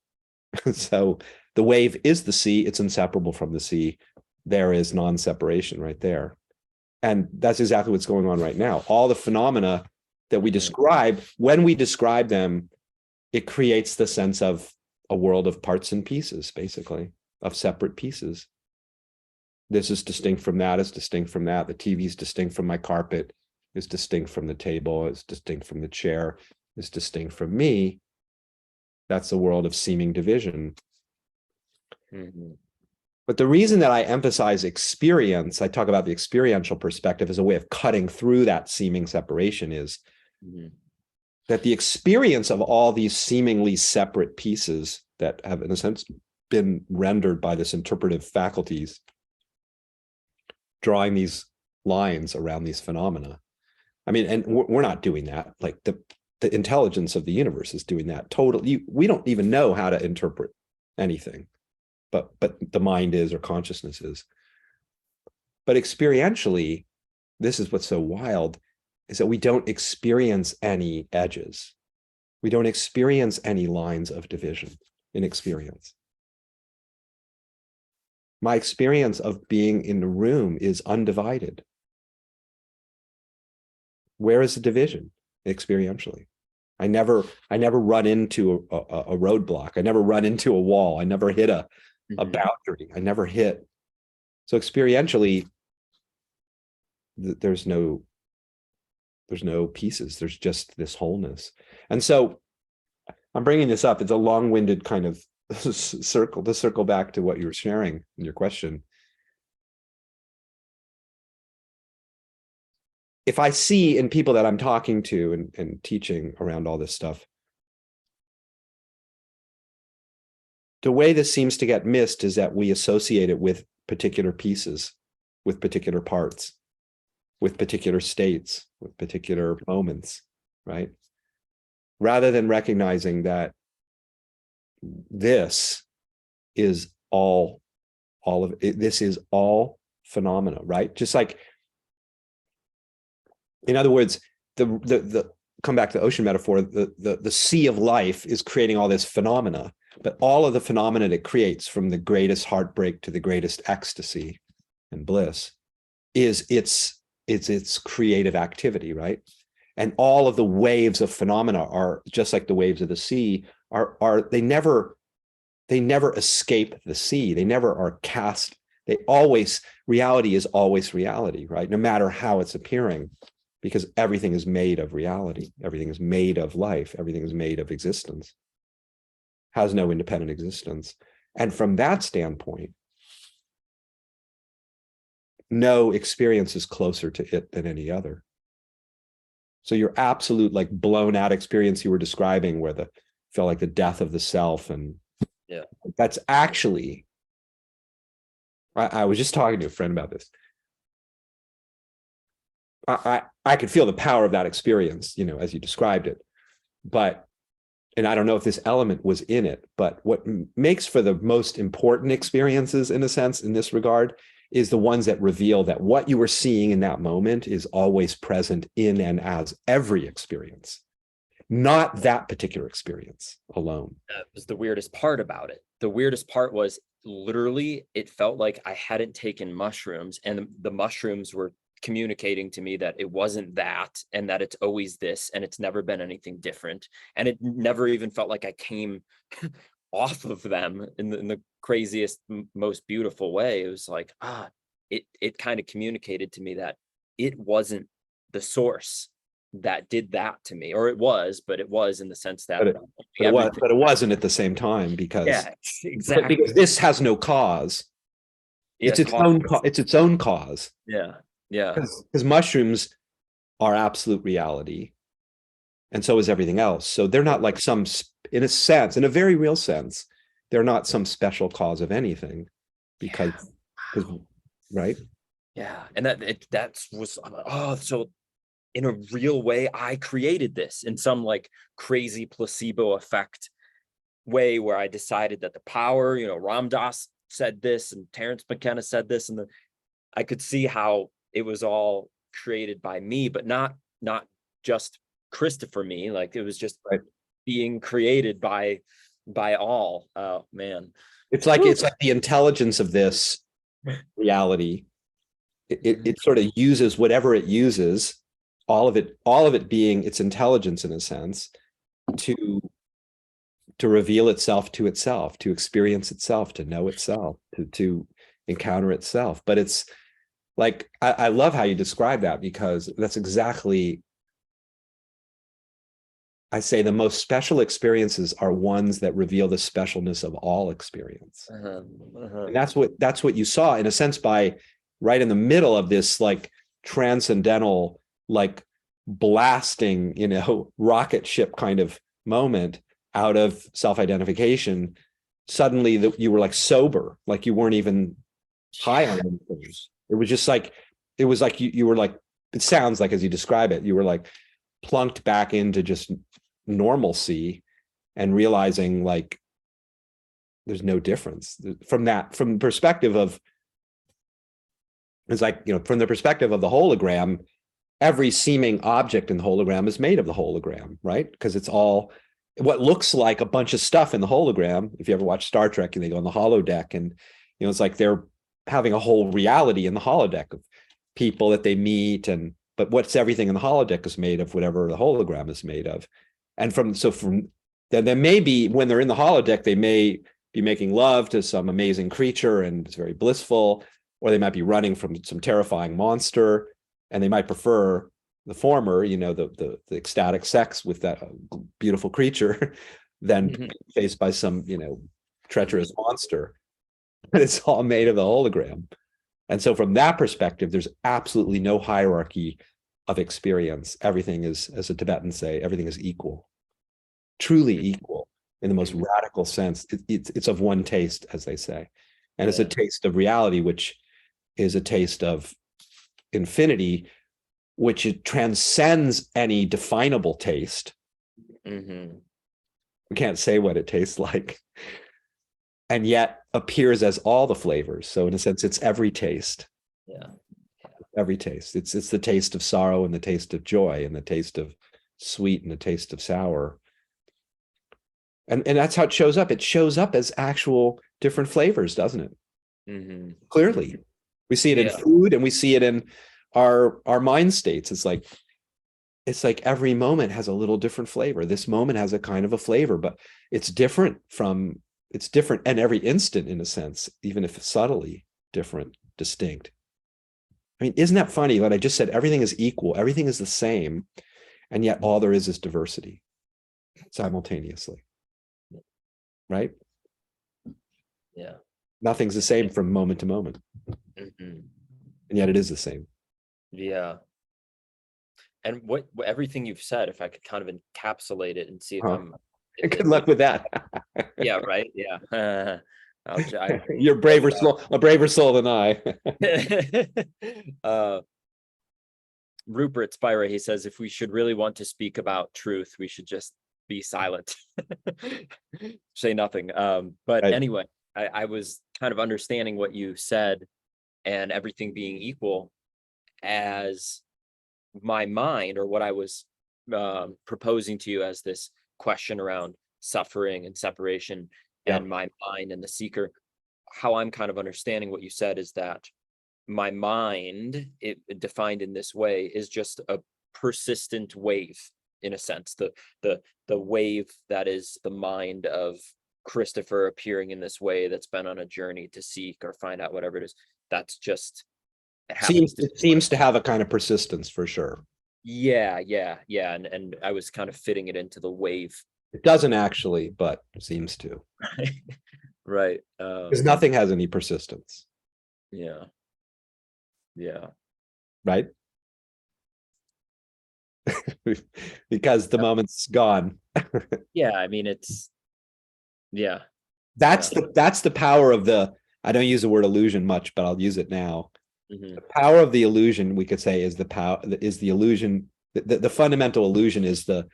S2: So the wave is the sea. It's inseparable from the sea. There is non-separation right there. And that's exactly what's going on right now. All the phenomena that we describe, when we describe them, it creates the sense of a world of parts and pieces, basically, of separate pieces. This is distinct from that, is distinct from that. The TV is distinct from my carpet, is distinct from the table, is distinct from the chair, is distinct from me. That's the world of seeming division. But the reason that I emphasize experience, I talk about the experiential perspective as a way of cutting through that seeming separation, is that the experience of all these seemingly separate pieces that have, in a sense, been rendered by this interpretive faculties, drawing these lines around these phenomena. I mean, and we're not doing that. Like the intelligence of the universe is doing that totally. We don't even know how to interpret anything, but the mind is, or consciousness is. But experientially, this is what's so wild, is that we don't experience any edges. We don't experience any lines of division in experience. My experience of being in the room is undivided. Where is the division experientially? I never run into a roadblock. I never run into a wall. I never hit a boundary. I never hit. So experientially, there's no pieces. There's just this wholeness. And so I'm bringing this up. It's a long-winded kind of circle back to what you were sharing in your question. If I see in people that I'm talking to and teaching around all this stuff, the way this seems to get missed is that we associate it with particular pieces, with particular parts, with particular states, with particular moments, right? Rather than recognizing that this is all of it, this is all phenomena, right? Just like, in other words, the come back to the ocean metaphor, the sea of life is creating all this phenomena, but all of the phenomena it creates, from the greatest heartbreak to the greatest ecstasy and bliss, is its creative activity, right? And all of the waves of phenomena are just like the waves of the sea, are they never escape the sea. They never are cast. Reality is always reality, right? No matter how it's appearing, because everything is made of reality. Everything is made of life. Everything is made of existence. Has no independent existence. And from that standpoint, no experience is closer to it than any other. So your absolute, like, blown out experience you were describing, where felt like the death of the self, and
S1: Yeah.
S2: that's actually, I was just talking to a friend about this. I could feel the power of that experience, as you described it, and I don't know if this element was in it, but what makes for the most important experiences, in a sense, in this regard, is the ones that reveal that what you were seeing in that moment is always present in and as every experience, not that particular experience alone.
S1: That was the weirdest part about it. The weirdest part was, literally, it felt like I hadn't taken mushrooms, and the mushrooms were communicating to me that it wasn't that, and that it's always this, and it's never been anything different. And it never even felt like I came off of them in the craziest, most beautiful way. It was like, it kind of communicated to me that it wasn't the source that did that to me, or it was, but it was in the sense that
S2: but it wasn't at the same time, because
S1: exactly,
S2: because this has no cause. It's its own cause.
S1: Yeah.
S2: Because mushrooms are absolute reality, and so is everything else. So they're not like in a sense, in a very real sense, they're not some special cause of anything, because right?
S1: Yeah, and so in a real way, I created this in some like crazy placebo effect way, where I decided that the power, Ram Dass said this, and Terence McKenna said this, and I could see how it was all created by me, but not just Christopher me. Like, it was just being created by all. Oh man,
S2: it's like the intelligence of this reality. It sort of uses whatever it uses, all of it being its intelligence, in a sense, to reveal itself, to experience itself, to know itself, to encounter itself. But it's like, I love how you describe that, because that's exactly, I say, the most special experiences are ones that reveal the specialness of all experience. And that's what you saw, in a sense, by right in the middle of this like transcendental, like blasting, rocket ship kind of moment out of self-identification. Suddenly you were like sober, like you weren't even high on anything. It was just like, you were like, it sounds like, as you describe it, you were like plunked back into just normalcy, and realizing like there's no difference from the perspective of, it's like, from the perspective of the hologram, every seeming object in the hologram is made of the hologram, right? Because it's all what looks like a bunch of stuff in the hologram. If you ever watch Star Trek and they go on the holodeck, and it's like they're having a whole reality in the holodeck of people that they meet, but what's everything in the holodeck is made of whatever the hologram is made of. And from then maybe when they're in the holodeck, they may be making love to some amazing creature and it's very blissful, or they might be running from some terrifying monster, and they might prefer the former, the ecstatic sex with that beautiful creature, than faced by some, treacherous monster. But it's all made of the hologram. And so from that perspective, there's absolutely no hierarchy of experience. Everything is, as the Tibetans say, everything is equal, truly equal. in the most radical sense. It's of one taste, as they say. And it's a
S1: Yeah.
S2: taste of reality, which is a taste of infinity, which it transcends any definable taste.
S1: Mm-hmm.
S2: We can't say what it tastes like, and yet appears as all the flavors. So in a sense, it's every taste.
S1: Yeah.
S2: Every taste. It's the taste of sorrow and the taste of joy and the taste of sweet and the taste of sour. And that's how it shows up. It shows up as actual different flavors, doesn't it?
S1: Mm-hmm.
S2: Clearly. We see it in food, and we see it in our mind states. It's like every moment has a little different flavor. This moment has a kind of a flavor, but it's different and every instant, in a sense, even if it's subtly different, distinct. I mean, isn't that funny? Like I just said, everything is equal, everything is the same, and yet all there is diversity simultaneously. Right?
S1: Yeah.
S2: Nothing's the same from moment to moment.
S1: Mm-hmm.
S2: And yet it is the same.
S1: Yeah. And what everything you've said, if I could kind of encapsulate it and see if
S2: Good luck with that.
S1: Yeah, right. Yeah.
S2: You're a braver soul than I.
S1: Rupert Spira, he says, if we should really want to speak about truth, we should just be silent. Say nothing. But
S2: Right.
S1: anyway, I was kind of understanding what you said, and everything being equal as my mind, or what I was proposing to you as this question around suffering and separation, and my mind and the seeker. How I'm kind of understanding what you said is that my mind, it defined in this way, is just a persistent wave, in a sense. The wave that is the mind of Christopher appearing in this way, that's been on a journey to seek or find out whatever it is. That's just,
S2: it seems to have a kind of persistence, for sure.
S1: Yeah. And I was kind of fitting it into the wave.
S2: It doesn't actually, but it seems to.
S1: Right.
S2: Because nothing has any persistence.
S1: Yeah.
S2: Right? Because the moment's gone.
S1: Yeah, I mean, it's
S2: That's the power of I don't use the word illusion much, but I'll use it now.
S1: Mm-hmm.
S2: The power of the illusion, we could say, is the illusion. The fundamental illusion is the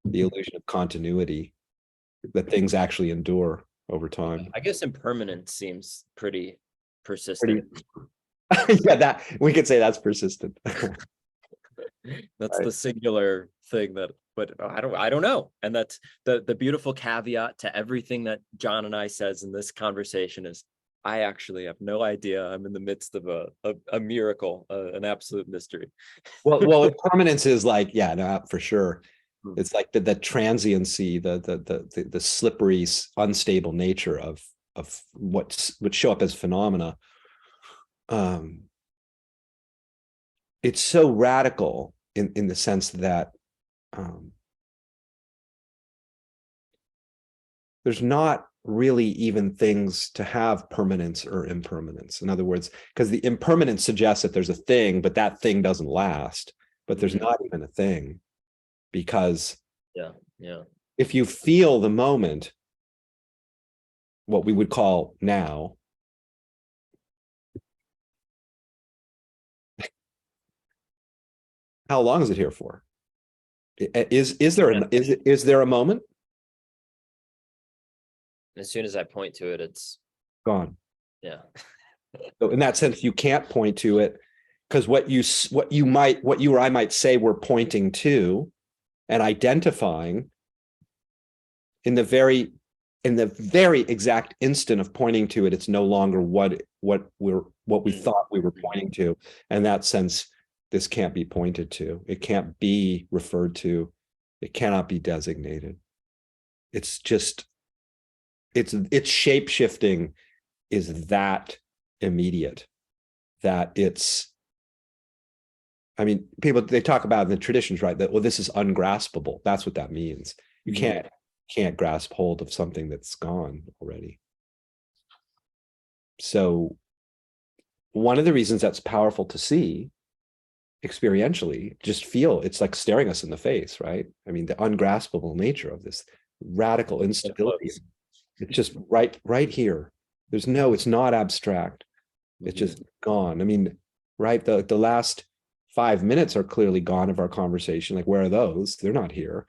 S2: illusion of continuity, that things actually endure over time.
S1: I guess impermanence seems pretty persistent.
S2: Yeah, that we could say that's persistent.
S1: That's right. The singular thing but I don't know. And that's the beautiful caveat to everything that John and I says in this conversation is, I actually have no idea. I'm in the midst of a miracle, an absolute mystery.
S2: Well, impermanence is like, yeah, no, for sure. It's like the transiency, the slippery, unstable nature of what would show up as phenomena. It's so radical in the sense that there's not really even things to have permanence or impermanence. In other words, because the impermanence suggests that there's a thing, but that thing doesn't last. But there's not even a thing, because if you feel the moment, what we would call now, how long is it here for? Is there a moment?
S1: As soon as I point to it, it's
S2: gone.
S1: Yeah.
S2: So in that sense, you can't point to it, because what you or I might say we're pointing to and identifying in the very exact instant of pointing to it, it's no longer what we thought we were pointing to. In that sense, this can't be pointed to. It can't be referred to. It cannot be designated. It's just, its shape shifting is that immediate, that it's, I mean, people, they talk about in the traditions, right, that, well, this is ungraspable. That's what that means. You can't grasp hold of something that's gone already. So one of the reasons that's powerful to see experientially, just feel, it's like staring us in the face, right? I mean, the ungraspable nature of this radical instability. It's just right here. It's not abstract. It's just gone. I mean, right, the last 5 minutes are clearly gone of our conversation. Like, where are those? They're not here.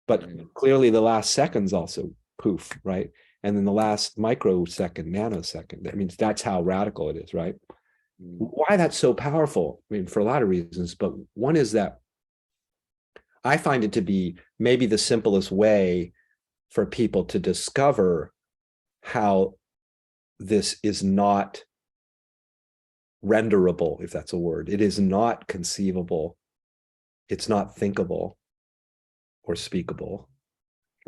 S2: But clearly the last seconds also poof, right? And then the last microsecond, nanosecond. I mean, that's how radical it is, right? Why that's so powerful? I mean, for a lot of reasons, but one is that I find it to be maybe the simplest way for people to discover how this is not renderable, if that's a word. It is not conceivable. It's not thinkable or speakable.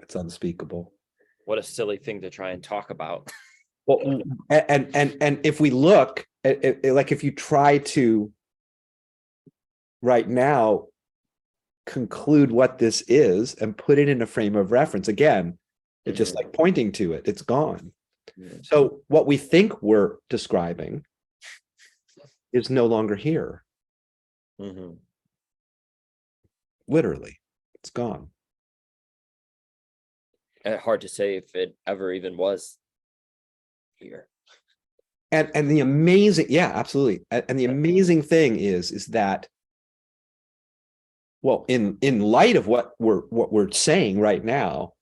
S2: It's unspeakable.
S1: What a silly thing to try and talk about.
S2: Well, and if we look at, like, if you try to right now conclude what this is and put it in a frame of reference, again, it's just like pointing to it, it's gone. So what we think we're describing is no longer here. Literally, it's gone.
S1: Hard to say if it ever even was here.
S2: And the amazing, yeah, absolutely. And the amazing thing is that, well, in light of what we're saying right now,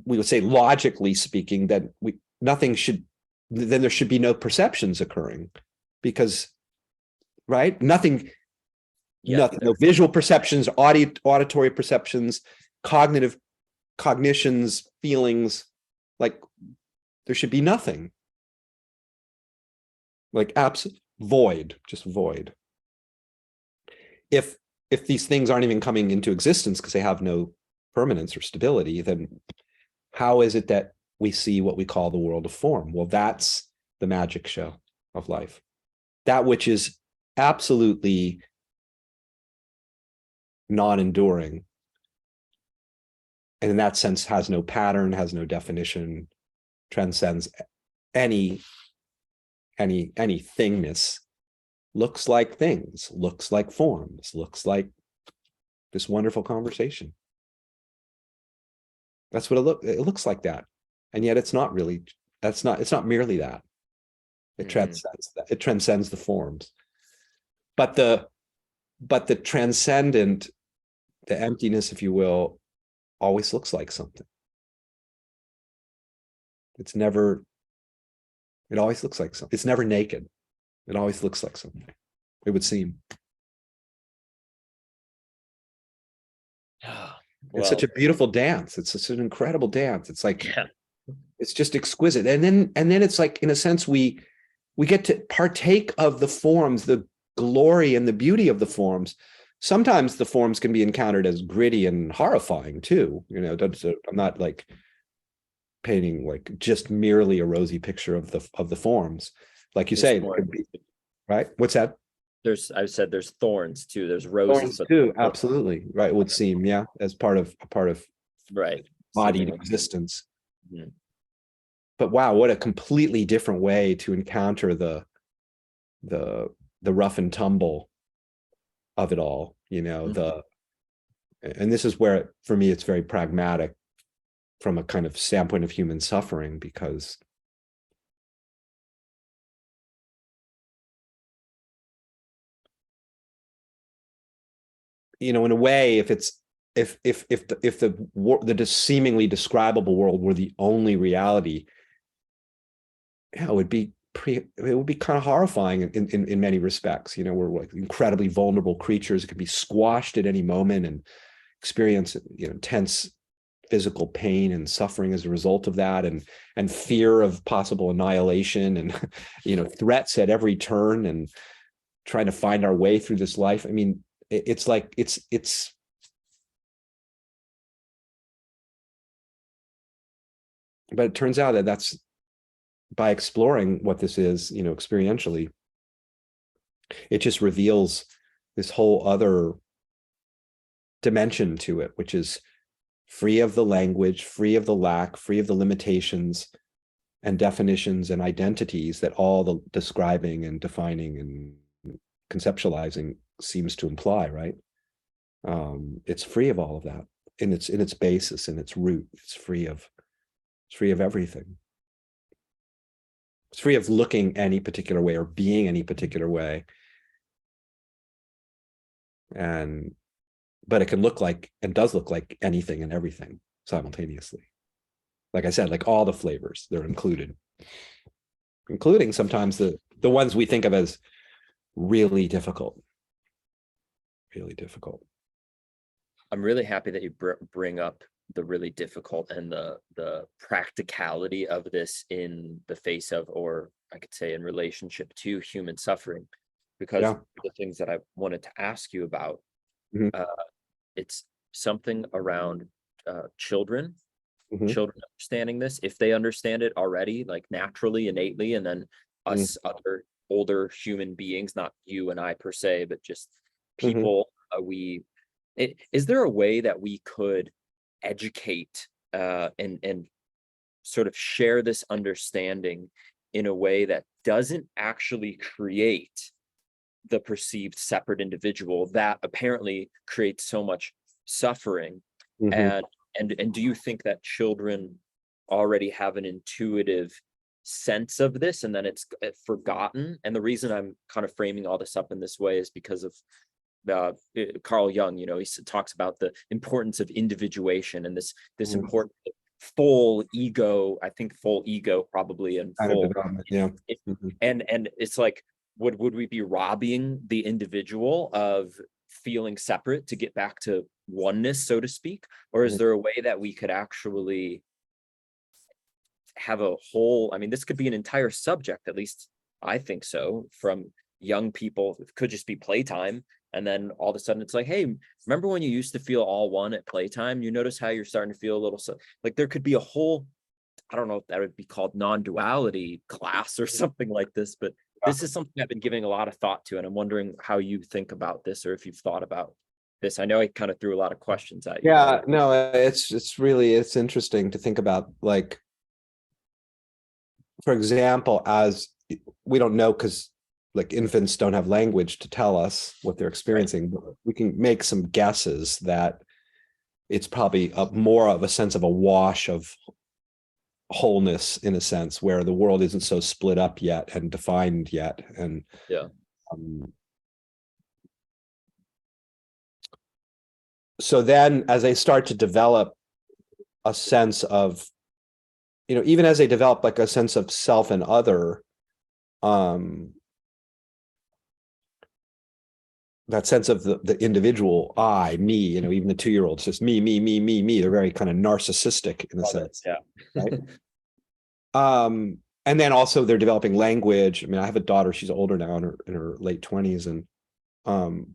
S2: we would say, logically speaking, that then there should be no perceptions occurring, because, right, nothing, no visual perceptions, auditory perceptions, cognitions, feelings, like there should be nothing, like absolute void, just void. If these things aren't even coming into existence because they have no permanence or stability, then how is it that we see what we call the world of form? Well, that's the magic show of life. That which is absolutely non-enduring, and in that sense has no pattern, has no definition, transcends any thingness, looks like things, looks like forms, looks like this wonderful conversation. That's what it looks like, that. And yet it's not really, it's not merely that. It transcends that. It transcends the forms. But the transcendent, the emptiness, if you will, always looks like something. It always looks like something. It's never naked. It always looks like something, it would seem. Well, it's such a beautiful dance. It's such an incredible dance. It's like, it's just exquisite. And then it's like, in a sense, we get to partake of the forms, the glory and the beauty of the forms. Sometimes the forms can be encountered as gritty and horrifying too. You know, I'm not like painting like just merely a rosy picture of the forms, like you say, right? What's that?
S1: I said there's thorns too. There's roses
S2: too. Absolutely, right. It would seem, yeah, as part of
S1: right
S2: bodied existence. But wow, what a completely different way to encounter the rough and tumble of it all. You know, and this is where, for me, it's very pragmatic from a kind of standpoint of human suffering, because you know, in a way, if the seemingly describable world were the only reality, yeah, it would be kind of horrifying in many respects. You know, we're like incredibly vulnerable creatures. It could be squashed at any moment and experience, you know, intense physical pain and suffering as a result of that, and fear of possible annihilation, and you know, threats at every turn, and trying to find our way through this life. I mean, it's like it's but it turns out that that's, by exploring what this is, you know, experientially, it just reveals this whole other dimension to it, which is free of the language, free of the lack, free of the limitations and definitions and identities that all the describing and defining and conceptualizing seems to imply, right? It's free of all of that. in its basis, in its root. It's free of everything. It's free of looking any particular way or being any particular way. But it can look like, and does look like, anything and everything simultaneously. Like I said, like all the flavors, they're included, including sometimes the ones we think of as really difficult. Really difficult.
S1: I'm really happy that you bring up the really difficult and the practicality of this in the face of, or I could say in relationship to, human suffering, because the things that I wanted to ask you about, it's something around children understanding this, if they understand it already, like naturally, innately, and then us other older human beings, not you and I per se, but just people, is there a way that we could educate and sort of share this understanding in a way that doesn't actually create the perceived separate individual that apparently creates so much suffering? And do you think that children already have an intuitive sense of this, and then it's forgotten? And the reason I'm kind of framing all this up in this way is because of Carl Jung. You know, he talks about the importance of individuation and this important full ego. I think full ego probably, and full and it's like, would we be robbing the individual of feeling separate to get back to oneness, so to speak? Or is there a way that we could actually have a whole, I mean, this could be an entire subject, at least I think so, from young people. It could just be playtime, and then all of a sudden it's like, hey, remember when you used to feel all one at playtime? You notice how you're starting to feel a little, like there could be a whole, I don't know if that would be called non-duality class or something like this, but this is something I've been giving a lot of thought to, and I'm wondering how you think about this, or if you've thought about this. I know I kind of threw a lot of questions at you.
S2: Yeah, no, it's really interesting to think about, like, for example, as we don't know, because like infants don't have language to tell us what they're experiencing, but we can make some guesses that it's probably more of a sense of a wash of wholeness, in a sense, where the world isn't so split up yet and defined yet. And so then as they start to develop a sense of, even as they develop like a sense of self and other, that sense of the individual, I, me, even the 2-year-olds, just me. They're very kind of narcissistic in a sense. Right. And then also they're developing language. I mean, I have a daughter, she's older now, in her late 20s. And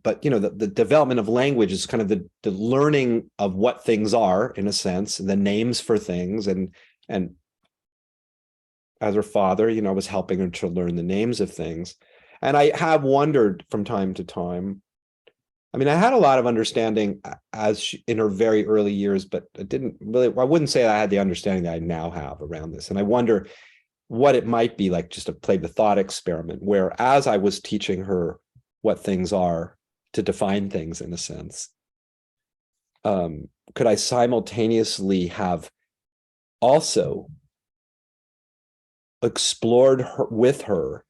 S2: but the development of language is kind of the learning of what things are, in a sense, the names for things. And as her father, I was helping her to learn the names of things. And I have wondered from time to time, I mean, I had a lot of understanding in her very early years, but I wouldn't say I had the understanding that I now have around this. And I wonder what it might be like, just to play the thought experiment, where as I was teaching her what things are, to define things in a sense, could I simultaneously have also explored with her,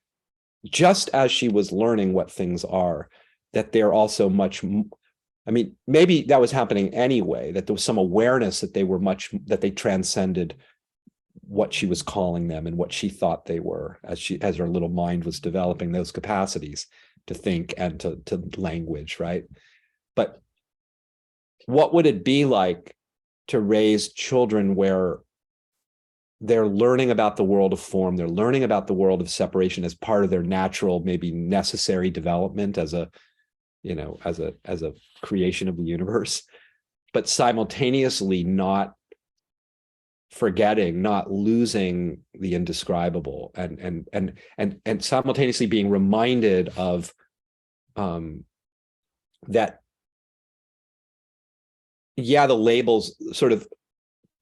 S2: just as she was learning what things are, that they're also much, I mean, maybe that was happening anyway, that there was some awareness that that they transcended what she was calling them and what she thought they were, as her little mind was developing those capacities to think and to language, right? But what would it be like to raise children where they're learning about the world of form, they're learning about the world of separation as part of their natural, maybe necessary development as a creation of the universe, but simultaneously not forgetting, not losing the indescribable, and simultaneously being reminded of that, the labels sort of,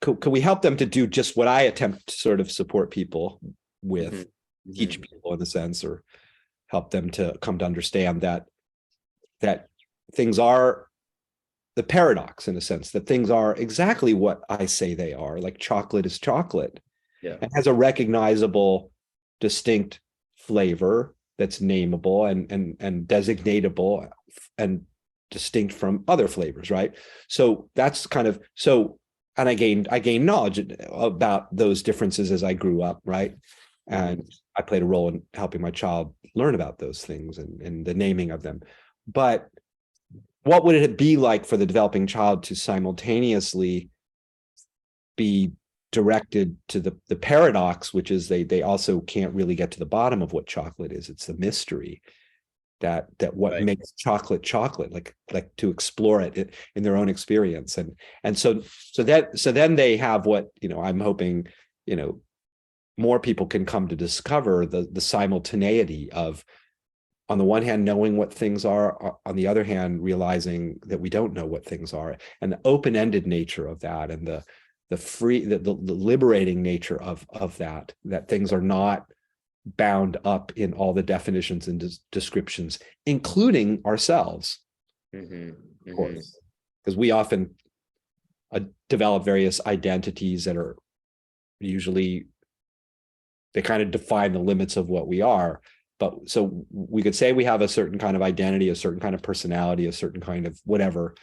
S2: could we help them to do just what I attempt to sort of support people with, teach people in a sense, or help them to come to understand that things are the paradox, in a sense, that things are exactly what I say they are, like chocolate is chocolate.
S1: Yeah.
S2: It has a recognizable, distinct flavor that's nameable and designatable and distinct from other flavors, right? So that's kind of so, and I gained knowledge about those differences as I grew up, right? And I played a role in helping my child learn about those things and the naming of them. But what would it be like for the developing child to simultaneously be directed to the paradox, which is they also can't really get to the bottom of what chocolate is. It's the mystery that what
S1: Right.
S2: makes chocolate chocolate, like to explore it in their own experience. And so then they have what, I'm hoping, more people can come to discover the simultaneity of, on the one hand, knowing what things are, on the other hand, realizing that we don't know what things are, and the open-ended nature of that, and the free, the liberating nature of that things are not bound up in all the definitions and descriptions, including ourselves, of course, because we often develop various identities that are usually, they kind of define the limits of what we are. But so we could say we have a certain kind of identity, a certain kind of personality, a certain kind of whatever,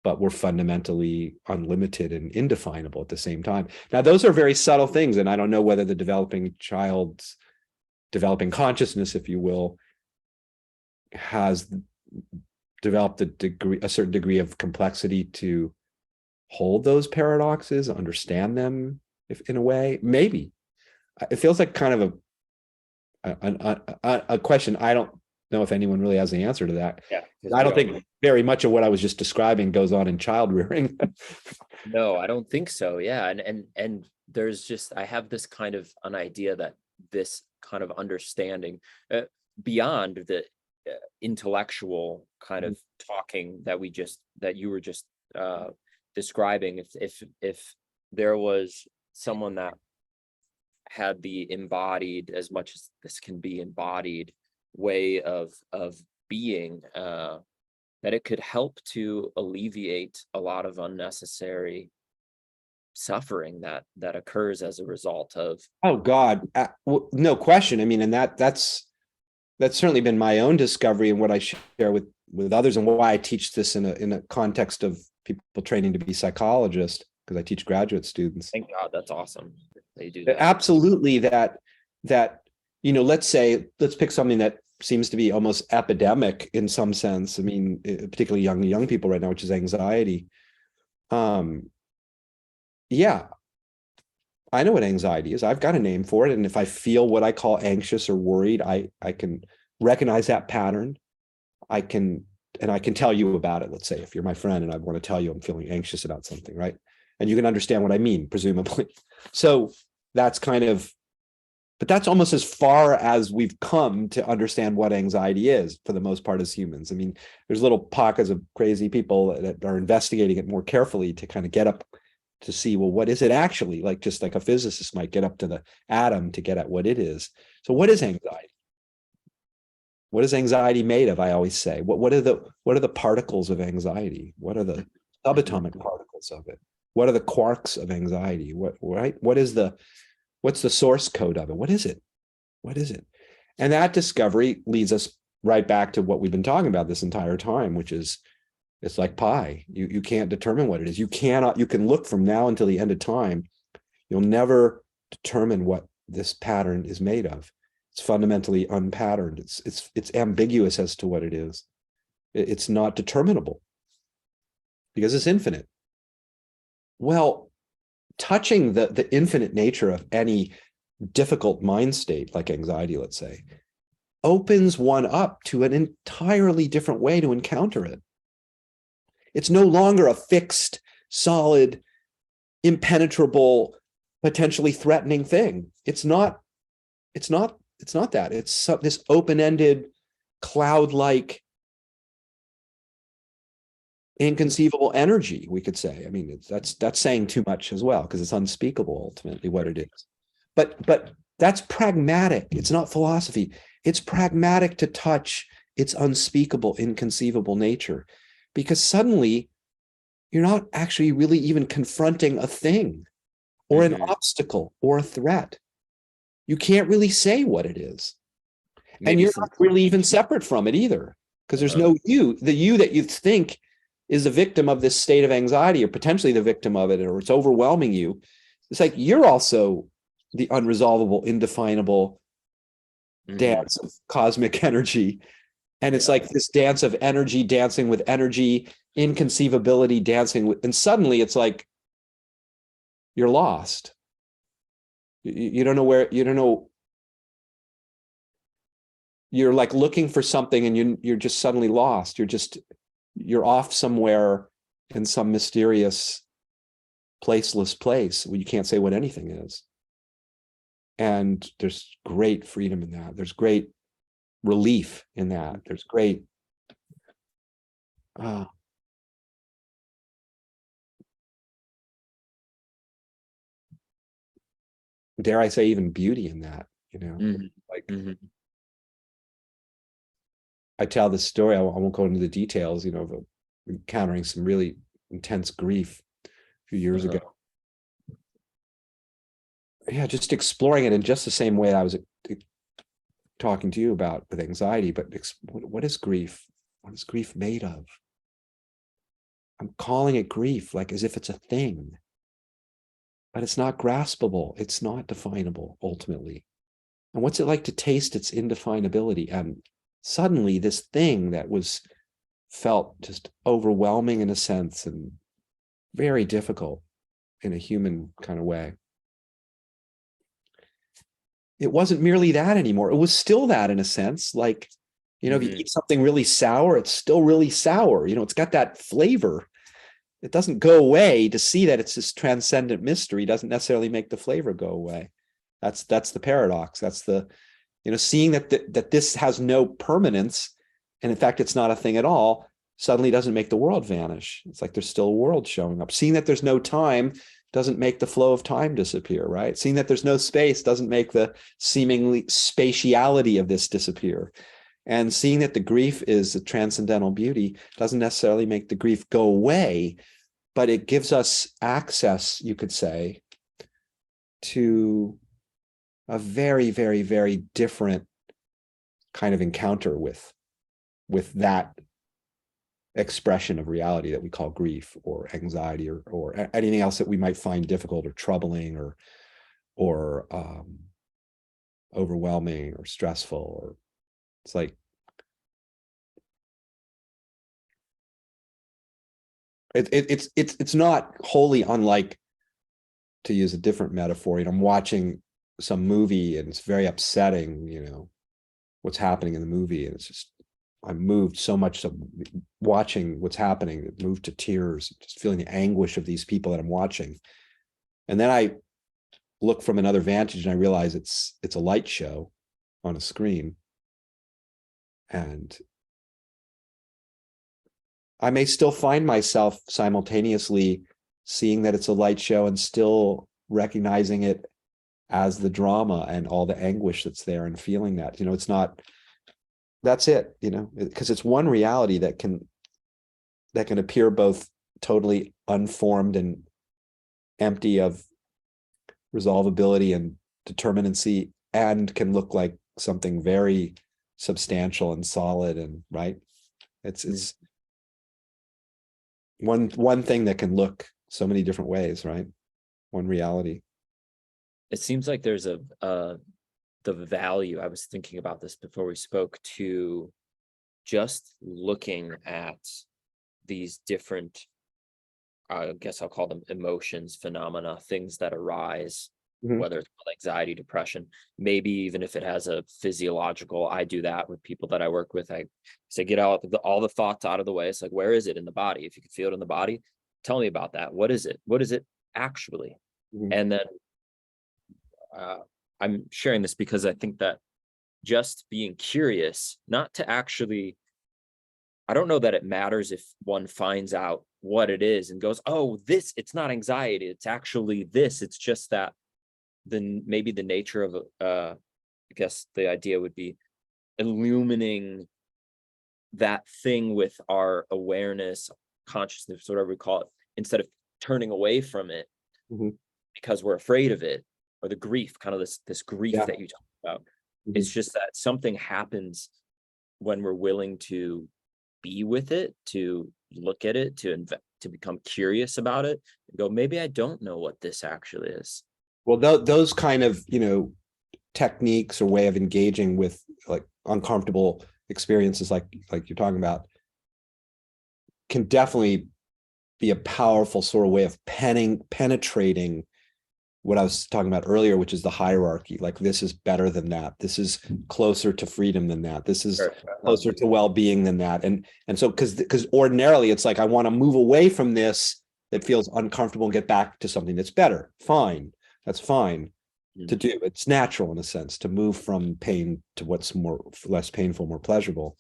S2: but we're fundamentally unlimited and indefinable at the same time. Now, those are very subtle things, and I don't know whether the developing child's developing consciousness, if you will, has developed a certain degree of complexity to hold those paradoxes, understand them, if in a way. Maybe it feels like kind of a question. I don't know if anyone really has the answer to that.
S1: Yeah,
S2: I don't think very much of what I was just describing goes on in child rearing.
S1: No, I don't think so. Yeah. And there's just, I have this kind of an idea that this kind of understanding beyond the intellectual kind of talking that you were just describing, if there was someone that had the embodied, as much as this can be embodied, way of being, that it could help to alleviate a lot of unnecessary suffering that occurs as a result of.
S2: Oh God, no question. I mean, and that's certainly been my own discovery and what I share with others, and why I teach this in a context of people training to be psychologists, because I teach graduate students.
S1: Thank God, that's awesome. They do that.
S2: Absolutely, that let's pick something that seems to be almost epidemic in some sense. I mean, particularly young people right now, which is anxiety. Yeah, I know what anxiety is. I've got a name for it. And if I feel what I call anxious or worried, I can recognize that pattern. I can tell you about it. Let's say if you're my friend and I want to tell you I'm feeling anxious about something, right? And you can understand what I mean, presumably. So that's but that's almost as far as we've come to understand what anxiety is for the most part as humans. I mean, there's little pockets of crazy people that are investigating it more carefully to kind of get up to see, well, what is it actually? Like, just like a physicist might get up to the atom to get at what it is. So what is anxiety? What is anxiety made of? I always say, what are the particles of anxiety? What are the subatomic particles of it? What are the quarks of anxiety? What's the source code of it? What is it? What is it? And that discovery leads us right back to what we've been talking about this entire time, which is, it's like pie. You can't determine what it is. You can look from now until the end of time. You'll never determine what this pattern is made of. It's fundamentally unpatterned. It's ambiguous as to what it is. It's not determinable because it's infinite. Well, touching the infinite nature of any difficult mind state, like anxiety, let's say, opens one up to an entirely different way to encounter it. It's no longer a fixed, solid, impenetrable, potentially threatening thing. It's not that. It's this open-ended, cloud-like, inconceivable energy, we could say. I mean, that's saying too much as well, because it's unspeakable ultimately what it is. But that's pragmatic. It's not philosophy. It's pragmatic to touch its unspeakable, inconceivable nature, because suddenly you're not actually really even confronting a thing or an obstacle or a threat. You can't really say what it is. And
S1: Maybe
S2: you're
S1: some.
S2: not really even separate from it either, because there's no you. The you that you think is the victim of this state of anxiety, or potentially the victim of it, or it's overwhelming you. It's like you're also the unresolvable, indefinable dance of cosmic energy. And it's like this dance of energy dancing with energy, inconceivability dancing with, and suddenly it's like you're lost. You don't know where, you don't know. You're like looking for something and you're just suddenly lost. You're off somewhere in some mysterious, placeless place where you can't say what anything is. And there's great freedom in that. There's great relief in that. There's great, dare I say, even beauty in that, like I tell this story, I won't go into the details, of encountering some really intense grief a few years ago. Yeah, just exploring it in just the same way I was talking to you about with anxiety, but what is grief? What is grief made of? I'm calling it grief, like as if it's a thing, but it's not graspable. It's not definable ultimately. And what's it like to taste its indefinability? And suddenly this thing that was felt just overwhelming in a sense and very difficult in a human kind of way. It wasn't merely that anymore. It was still that in a sense. Like, if you eat something really sour, it's still really sour. It's got that flavor. It doesn't go away. To see that it's this transcendent mystery doesn't necessarily make the flavor go away. That's the paradox. That's the, seeing that this has no permanence, and in fact, it's not a thing at all, suddenly doesn't make the world vanish. It's like there's still a world showing up. Seeing that there's no time doesn't make the flow of time disappear, right? Seeing that there's no space doesn't make the seemingly spatiality of this disappear. And seeing that the grief is a transcendental beauty doesn't necessarily make the grief go away, but it gives us access, you could say, to a very, very, very different kind of encounter with that expression of reality that we call grief or anxiety or anything else that we might find difficult or troubling or overwhelming or stressful. Or it's like it's not wholly unlike, to use a different metaphor, I'm watching some movie and it's very upsetting, what's happening in the movie, and it's just, I'm moved so much, so watching what's happening, moved to tears, just feeling the anguish of these people that I'm watching. And then I look from another vantage and I realize it's a light show on a screen. And I may still find myself simultaneously seeing that it's a light show and still recognizing it as the drama and all the anguish that's there, and feeling that, it's not, that's it, because it's one reality that can appear both totally unformed and empty of resolvability and determinacy, and can look like something very substantial and solid, and right. It's one thing that can look so many different ways, right? One reality.
S1: It seems like there's the value, I was thinking about this before we spoke, to just looking at these different, I guess I'll call them emotions, phenomena, things that arise, whether it's anxiety, depression, maybe even if it has a physiological, I do that with people that I work with. I say, get all the thoughts out of the way. It's like, where is it in the body? If you can feel it in the body, tell me about that. What is it? What is it actually? And then I'm sharing this because I think that just being curious, not to actually, I don't know that it matters if one finds out what it is and goes, oh, this, it's not anxiety, it's actually this. It's just that then maybe the nature of, I guess the idea would be illumining that thing with our awareness, consciousness, whatever we call it, instead of turning away from it
S2: Mhm.
S1: because we're afraid of it, or the grief, kind of this grief
S2: Yeah.
S1: that you talk about.
S2: Mhm.
S1: It's just that something happens when we're willing to be with it, to look at it, to become curious about it, and go, maybe I don't know what this actually is.
S2: Well, those kind of, techniques or way of engaging with like uncomfortable experiences like you're talking about can definitely be a powerful sort of way of penetrating what I was talking about earlier, which is the hierarchy. Like, this is better than that. This is closer to freedom than that. This is
S1: Sure.
S2: closer to well-being than that. And so because ordinarily it's like, I want to move away from this that feels uncomfortable and get back to something that's better. Fine. That's fine to do. It's natural in a sense to move from pain to what's less painful, more pleasurable.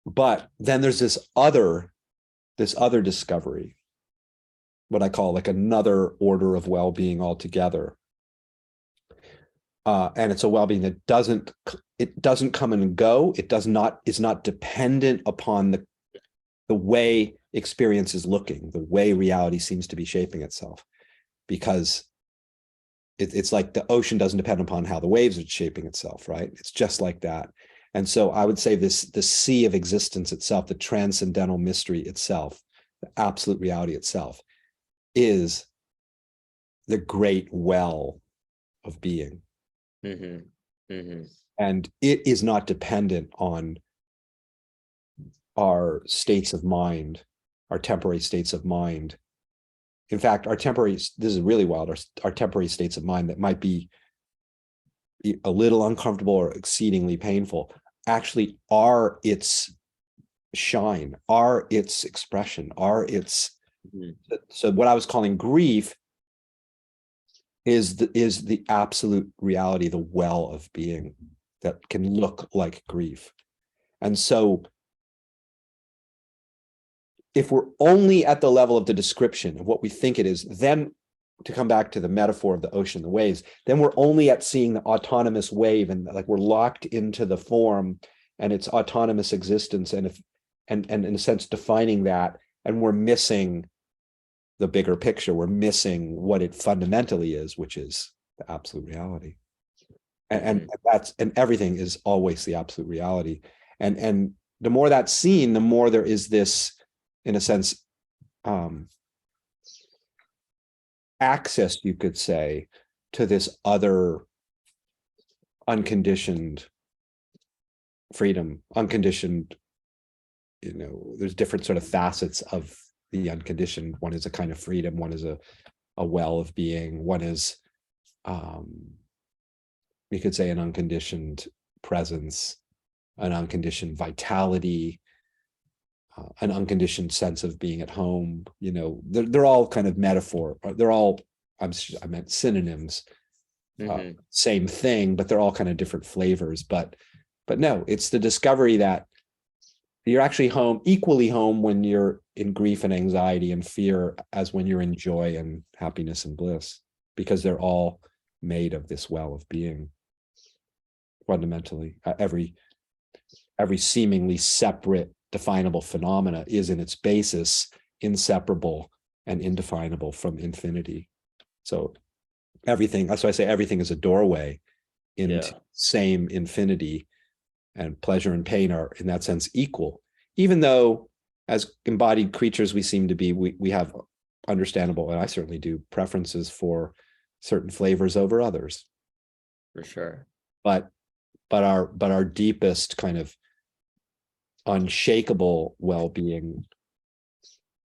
S2: But then there's this other discovery, what I call like another order of well-being altogether. And it's a well-being that doesn't come and go. It is not dependent upon the way experience is looking, the way reality seems to be shaping itself, because it's like the ocean doesn't depend upon how the waves are shaping itself, right? It's just like that. And so I would say the sea of existence itself, the transcendental mystery itself, the absolute reality itself, is the great well of being.
S1: Mm-hmm. Mm-hmm.
S2: And it is not dependent on our states of mind, our temporary states of mind. In fact, this is really wild, our temporary states of mind that might be a little uncomfortable or exceedingly painful actually are its shine, are its expression, are its. Mm-hmm. So what I was calling grief is the absolute reality, the well of being that can look like grief. And so if we're only at the level of the description of what we think it is, then, to come back to the metaphor of the ocean, the waves, then we're only at seeing the autonomous wave, and like we're locked into the form and its autonomous existence, and in a sense defining that, and we're missing the bigger picture. We're missing what it fundamentally is, which is the absolute reality. And everything is always the absolute reality. And the more that's seen, the more there is this, in a sense, access, you could say, to this other unconditioned freedom, unconditioned, there's different sort of facets of the unconditioned. One is a kind of freedom, one is a well of being, one is, you could say, an unconditioned presence, an unconditioned vitality, an unconditioned sense of being at home. They're all kind of metaphor. They're all, I meant synonyms. Mm-hmm. Same thing, but they're all kind of different flavors. But no, it's the discovery that you're actually equally home when you're in grief and anxiety and fear as when you're in joy and happiness and bliss, because they're all made of this well of being. Fundamentally, every seemingly separate definable phenomena is in its basis inseparable and indefinable from infinity. So everything, that's why I say everything is a doorway into same infinity, and pleasure and pain are in that sense equal, even though as embodied creatures we seem to be, we have understandable, and I certainly do, preferences for certain flavors over others.
S1: For sure.
S2: But our deepest kind of unshakable well-being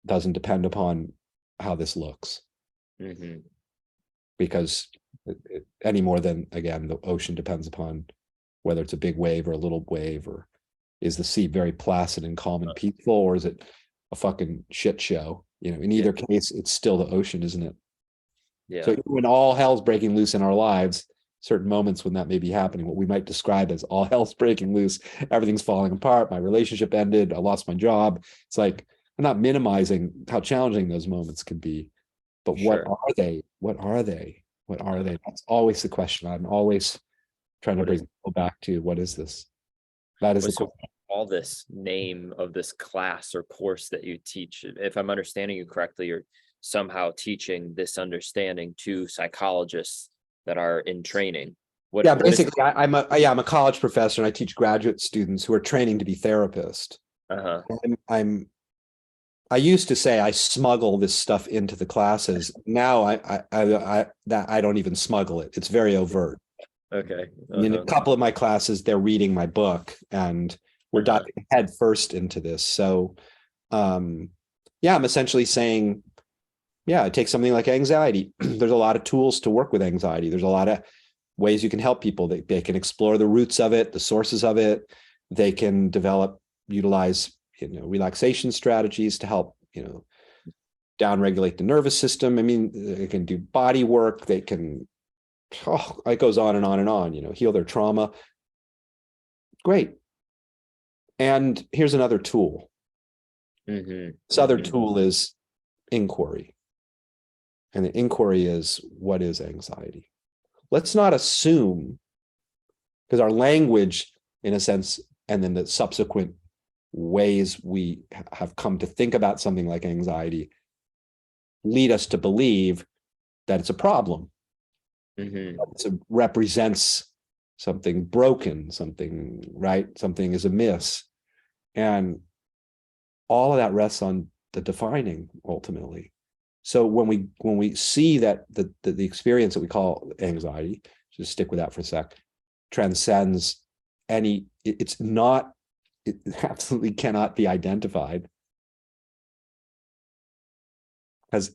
S2: doesn't depend upon how this looks. Mm-hmm. Because any more than, again, the ocean depends upon whether it's a big wave or a little wave, or is the sea very placid and calm and peaceful, or is it a fucking shit show? In either case, it's still the ocean, isn't it? Yeah. So when all hell's breaking loose in our lives, certain moments when that may be happening, what we might describe as all hell's breaking loose, everything's falling apart, my relationship ended, I lost my job. It's like, I'm not minimizing how challenging those moments can be, but sure. What are they? What are they? What are they? That's always the question. I'm always trying to bring people back to, what is this? That is the question
S1: call this name of this class or course that you teach? If I'm understanding you correctly, you're somehow teaching this understanding to psychologists that are in training.
S2: Yeah,
S1: What is
S2: basically, I'm a college professor, and I teach graduate students who are training to be therapists.
S1: uh-huh.
S2: I used to say I smuggle this stuff into the classes. Now I don't even smuggle it. It's very overt.
S1: Okay.
S2: In a couple of my classes, they're reading my book, and we're diving head first into this. So, yeah, I'm essentially saying, yeah, take something like anxiety. There's a lot of tools to work with anxiety. There's a lot of ways you can help people. They can explore the roots of it, the sources of it. They can utilize, relaxation strategies to help, downregulate the nervous system. I mean, they can do body work. They can, it goes on and on and on, heal their trauma. Great. And here's another tool. This other tool is inquiry. And the inquiry is, what is anxiety? Let's not assume, because our language, in a sense, and then the subsequent ways we have come to think about something like anxiety lead us to believe that it's a problem. It represents something broken, something, right? Something is amiss. And all of that rests on the defining, ultimately. So when we see that the experience that we call anxiety, just stick with that for a sec, transcends any, it absolutely cannot be identified, because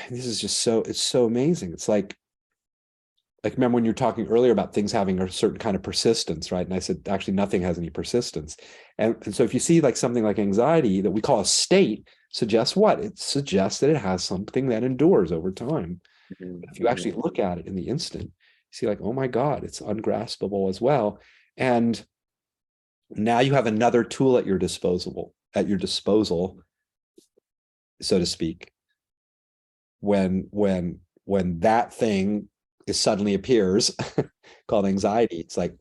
S2: this is just it's so amazing. It's like remember when you were talking earlier about things having a certain kind of persistence, right? And I said, actually, nothing has any persistence. And so if you see like something like anxiety that we call a state, suggests what? It suggests that it has something that endures over time. If you actually look at it in the instant, you see like, oh my God, it's ungraspable as well. And now you have another tool at your disposal, so to speak, when that thing suddenly appears called anxiety. It's like,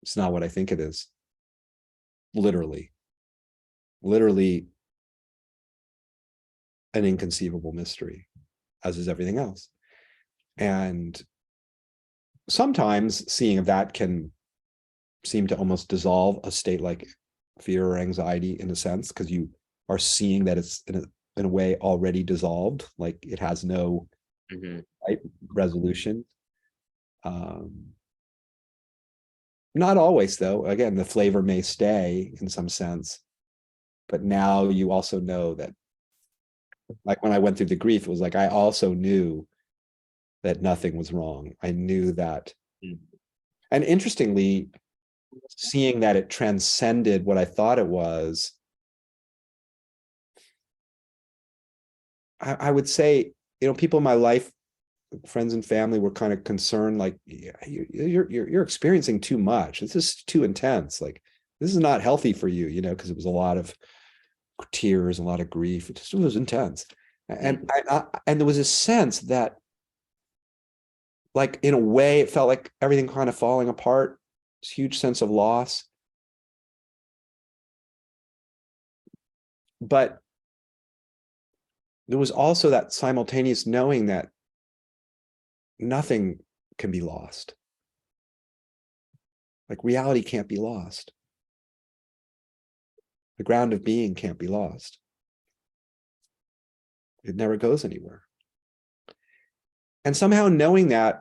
S2: it's not what I think it is. Literally an inconceivable mystery, as is everything else. And sometimes seeing that can seem to almost dissolve a state like fear or anxiety, in a sense, because you are seeing that it's in a way already dissolved, like it has no right, resolution. Not always, though. Again, the flavor may stay in some sense, but now you also know that, like when I went through the grief, it was like I also knew that nothing was wrong. I knew that. And interestingly, seeing that it transcended what I thought it was, I would say, people in my life, friends and family, were kind of concerned, like, yeah, you're experiencing too much. This is too intense. Like, this is not healthy for you, because it was a lot of tears, a lot of grief. It was intense. And and there was a sense that, like, in a way, it felt like everything kind of falling apart. This huge sense of loss. But there was also that simultaneous knowing that nothing can be lost. Like, reality can't be lost. The ground of being can't be lost. It never goes anywhere. And somehow knowing that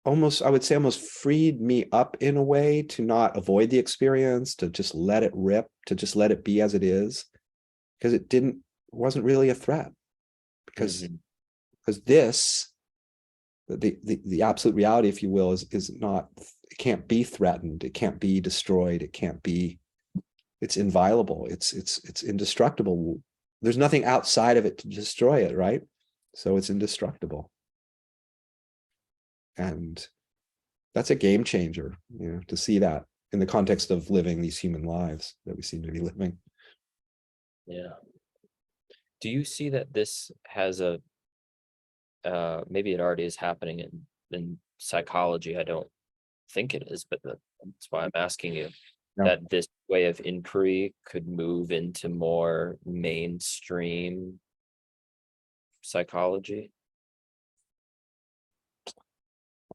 S2: I would say almost freed me up in a way to not avoid the experience, to just let it rip, to just let it be as it is, because it wasn't really a threat. Because this, the absolute reality, if you will, is not, it can't be threatened, it can't be destroyed, it's inviolable, it's indestructible. There's nothing outside of it to destroy it, right? So it's indestructible. And that's a game changer, to see that in the context of living these human lives that we seem to be living.
S1: Yeah. Do you see that this has maybe it already is happening in in psychology. I don't think it is, but that's why I'm asking you.
S2: No.
S1: That this way of inquiry could move into more mainstream psychology.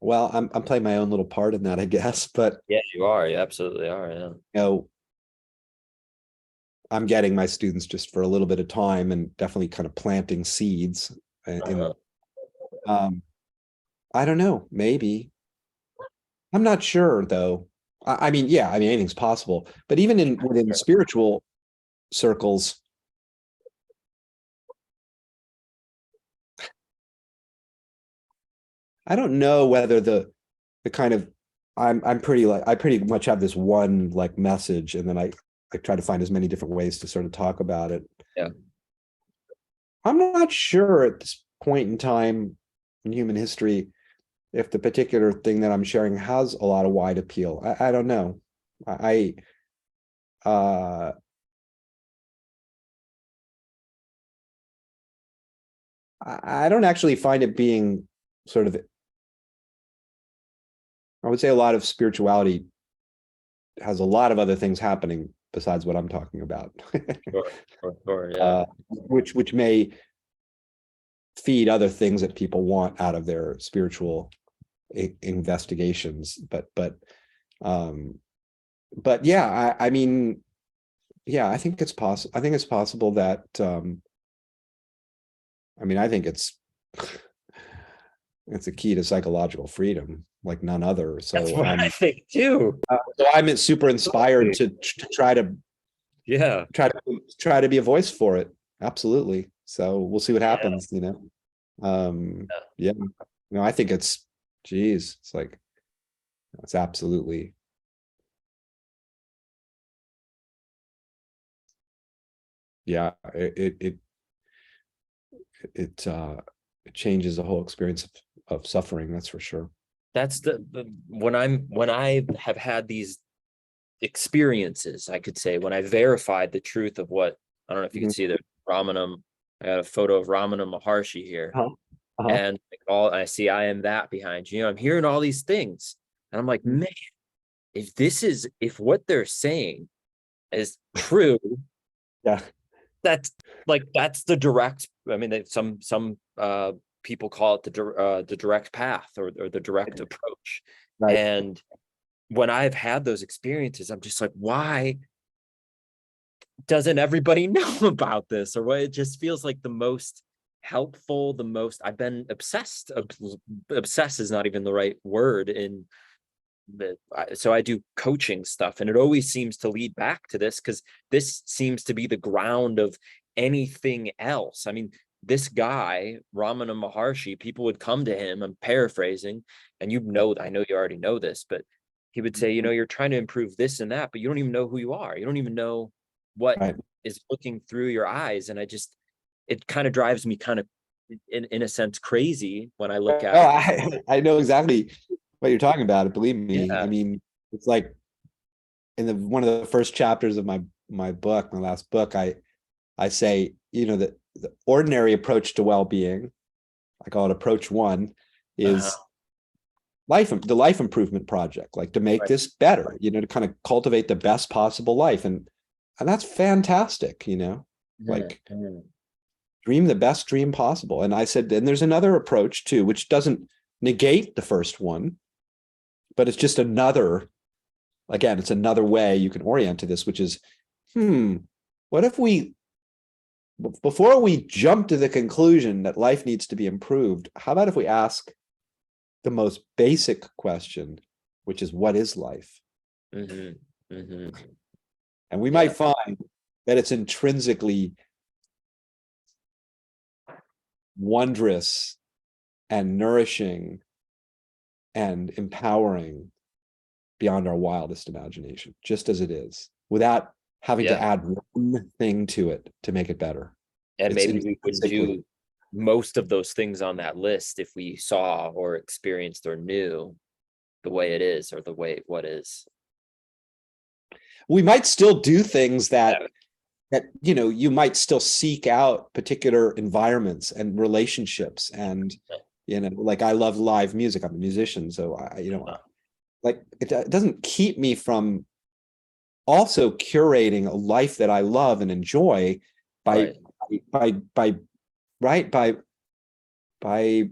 S2: Well, I'm playing my own little part in that, I guess, but
S1: Yeah, you are. You absolutely are. Yeah.
S2: you know, I'm getting my students just for a little bit of time and definitely kind of planting seeds in I don't know, maybe. I'm not sure though. I mean, yeah, I mean anything's possible, but even within spiritual circles, I don't know whether the kind of I'm pretty like I pretty much have this one like message, and then I try to find as many different ways to sort of talk about it.
S1: Yeah.
S2: I'm not sure at this point in time in human history if the particular thing that I'm sharing has a lot of wide appeal. I don't know. Uh I don't actually find it being sort of, I would say a lot of spirituality has a lot of other things happening besides what I'm talking about.
S1: Sure, yeah.
S2: Which may feed other things that people want out of their spiritual investigations. But yeah, I mean, yeah, I think it's possible. I think it's possible that I mean, I think it's a key to psychological freedom like none other. So
S1: That's what I think too.
S2: so I'm super inspired to try to
S1: Yeah.
S2: try to be a voice for it. Absolutely. So we'll see what
S1: Yeah.
S2: happens, you know. Yeah. No, I think it's, geez, it's like it's absolutely, yeah, it changes the whole experience of suffering, that's for sure.
S1: That's when I have had these experiences, I could say, when I verified the truth of what, I don't know if you can see the Ramana. I got a photo of Ramana Maharshi here. And like I see I am that behind you. I'm hearing all these things. And I'm like, man, if what they're saying is true,
S2: Yeah.
S1: that's the direct, I mean, some people call it the direct path, or the direct approach.
S2: Right.
S1: And when I've had those experiences, I'm just like, why doesn't everybody know about this? Or what? It just feels like the most helpful, the most, I've been obsessed. Obsessed is not even the right word so I do coaching stuff, and it always seems to lead back to this, because this seems to be the ground of anything else. I mean, this guy, Ramana Maharshi, people would come to him, I'm paraphrasing, and I know you already know this, but he would say, you're trying to improve this and that, but you don't even know who you are. You don't even know what is looking through your eyes. And it kind of drives me kind of in a sense crazy when I look at
S2: it. I know exactly what you're talking about. Believe me.
S1: Yeah.
S2: I mean, it's like in one of the first chapters of my book, my last book, I say, the ordinary approach to well-being, I call it approach 1, is the life improvement project, like to make this better, to kind of cultivate the best possible life. And that's fantastic, like dream the best dream possible. And I said, and there's another approach too, which doesn't negate the first one, but it's just another, again, it's another way you can orient to this, which is, what if before we jump to the conclusion that life needs to be improved, how about if we ask the most basic question, which is, what is life? And we might find that it's intrinsically wondrous and nourishing and empowering beyond our wildest imagination, just as it is, without having to add one thing to it to make it better.
S1: And maybe we would do most of those things on that list if we saw or experienced or knew the way it is, or the way what is.
S2: We might still do things that you might still seek out particular environments and relationships and You know, like I love live music. I'm a musician, so like it doesn't keep me from also curating a life that I love and enjoy by
S1: Right.
S2: by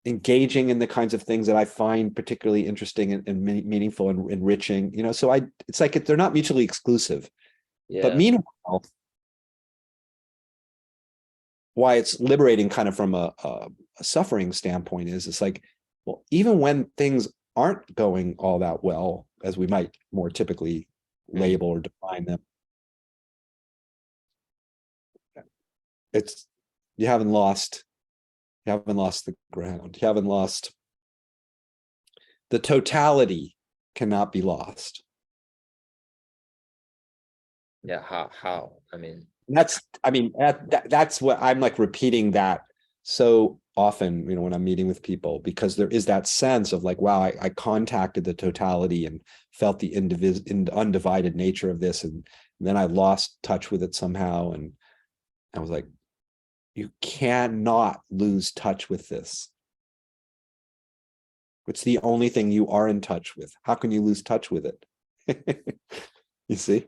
S2: engaging in the kinds of things that I find particularly interesting and meaningful and enriching. You know, so it's like they're not mutually exclusive. But
S1: Yeah.
S2: meanwhile, why it's liberating kind of from a suffering standpoint is it's like, well, even when things aren't going all that well, as we might more typically label or define them, it's you haven't lost the ground. You haven't lost the totality, cannot be lost.
S1: Yeah. How? I mean,
S2: That's what I'm like repeating that so often, you know, when I'm meeting with people, because there is that sense of like, wow, I contacted the totality and felt the undivided nature of this, and then I lost touch with it somehow, and I was like, you cannot lose touch with this. It's the only thing you are in touch with. How can you lose touch with it? You see?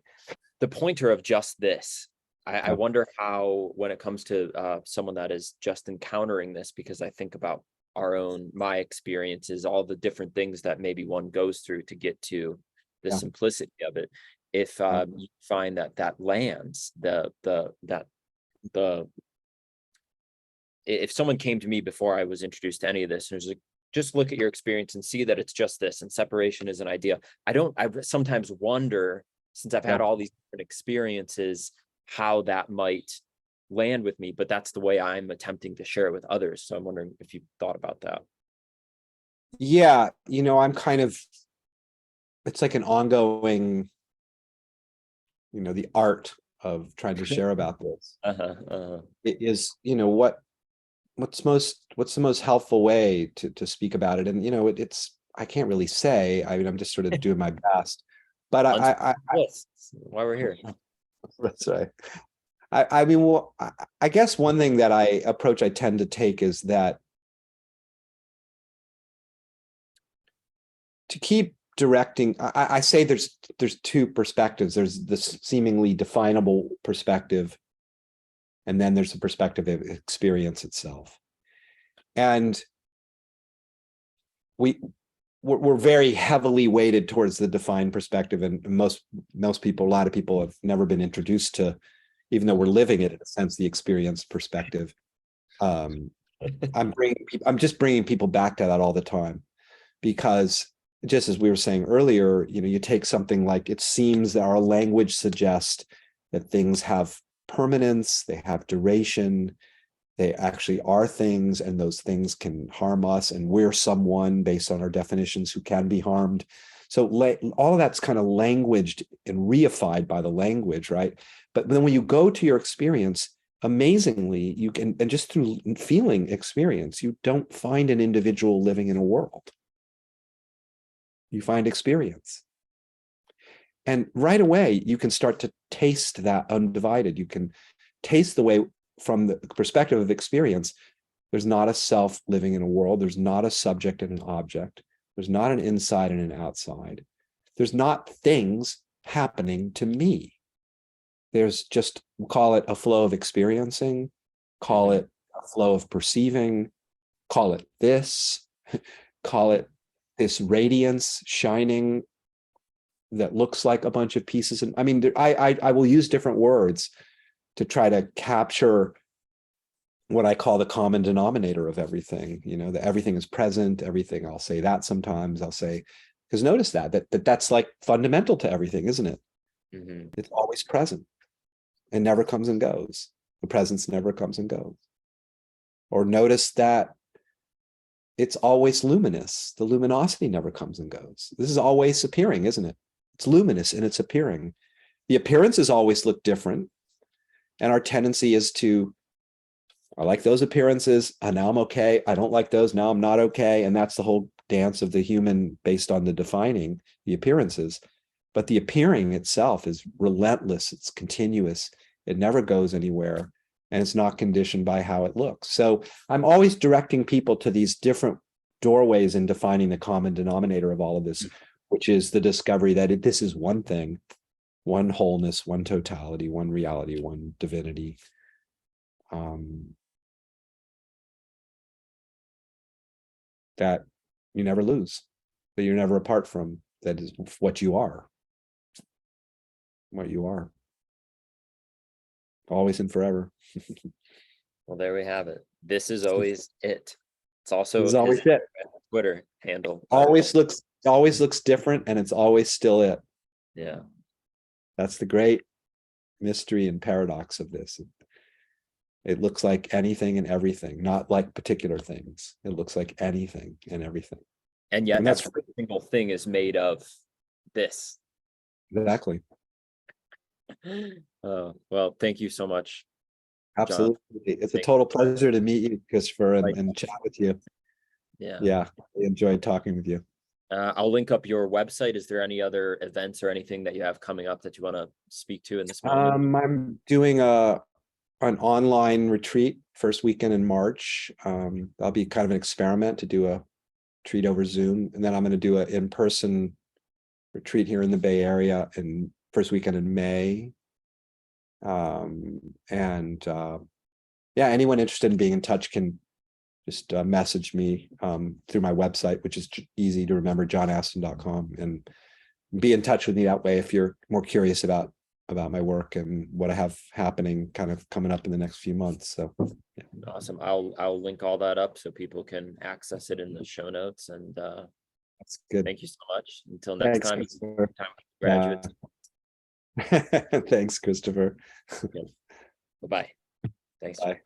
S1: the pointer of just this. I
S2: Yeah.
S1: wonder how, when it comes to someone that is just encountering this, because I think about my experiences, all the different things that maybe one goes through to get to the
S2: Yeah.
S1: simplicity of it. If
S2: Yeah.
S1: you find that lands, if someone came to me before I was introduced to any of this and was like, just look at your experience and see that it's just this, and separation is an idea. I sometimes wonder, since I've had
S2: Yeah.
S1: all these different experiences, how that might land with me, but that's the way I'm attempting to share it with others. So I'm wondering if you've thought about that.
S2: Yeah, you know, I'm kind of, it's like an ongoing, you know, the art of trying to share about this. It is, you know, what's the most helpful way to speak about it. And, you know, it's, I can't really say, I mean, I'm just sort of doing my best, but
S1: Unspeakable Bliss, why we're here.
S2: that's right. I mean, well, I guess one thing that I tend to take is that to keep directing, I say there's two perspectives. There's this seemingly definable perspective, and then there's the perspective of experience itself. And we're very heavily weighted towards the defined perspective, and most people, a lot of people have never been introduced to, even though we're living it in a sense, the experience perspective. I'm just bringing people back to that all the time, because just as we were saying earlier, you know, you take something like, it seems that our language suggests that things have permanence, they have duration, they actually are things, and those things can harm us, and we're someone based on our definitions who can be harmed. So all of that's kind of languaged and reified by the language, right? But then when you go to your experience, amazingly, you can, and just through feeling experience, you don't find an individual living in a world. You find experience. And right away, you can start to taste that undivided. You can taste the way, from the perspective of experience, there's not a self living in a world. There's not a subject and an object. There's not an inside and an outside. There's not things happening to me. There's just, we'll call it a flow of experiencing, call it a flow of perceiving, call it this, call it this radiance shining that looks like a bunch of pieces. And I mean, I will use different words to try to capture what I call the common denominator of everything. You know, that everything is present, everything. I'll say that sometimes. I'll say, because notice that's like fundamental to everything, isn't it? It's always present and never comes and goes. The presence never comes and goes. Or notice that it's always luminous. The luminosity never comes and goes. This is always appearing, isn't it? It's luminous and it's appearing. The appearances always look different. And our tendency is to, I like those appearances, and now I'm okay. I don't like those, now I'm not okay. And that's the whole dance of the human based on the defining the appearances. But the appearing itself is relentless. It's continuous. It never goes anywhere. and it's not conditioned by how it looks. So I'm always directing people to these different doorways in defining the common denominator of all of this, which is the discovery that this is one thing, one wholeness, one totality, one reality, one divinity. That you never lose, that you're never apart from, that is what you are. What you are. Always and forever.
S1: Well, there we have it. This is always it. It's also
S2: It's always
S1: his
S2: it.
S1: Twitter handle.
S2: Always looks different, and it's always still it.
S1: Yeah.
S2: That's the great mystery and paradox of this. It looks like anything and everything, not like particular things. It looks like anything and everything.
S1: And yet
S2: And that's
S1: every single thing is made of this.
S2: exactly.
S1: Well, thank you so much,
S2: Absolutely.
S1: John.
S2: It's a total pleasure to meet you, Christopher, and chat with you.
S1: Yeah.
S2: Yeah, I enjoyed talking with you.
S1: I'll link up your website. Is there any other events or anything that you have coming up that you want to speak to in this moment?
S2: I'm doing an online retreat first weekend in March. That'll be kind of an experiment to do a retreat over Zoom, and then I'm going to do an in-person retreat here in the Bay Area in first weekend in May. Yeah, anyone interested in being in touch can just message me through my website, which is easy to remember, johnastin.com, and be in touch with me that way if you're more curious about my work and what I have happening kind of coming up in the next few months. So yeah.
S1: Awesome. I'll link all that up so people can access it in the show notes. And
S2: That's good.
S1: thank you so much. Until next
S2: Thanks,
S1: time,
S2: Christopher.
S1: graduates.
S2: Thanks, Christopher.
S1: Bye-bye. Thanks.
S2: Bye.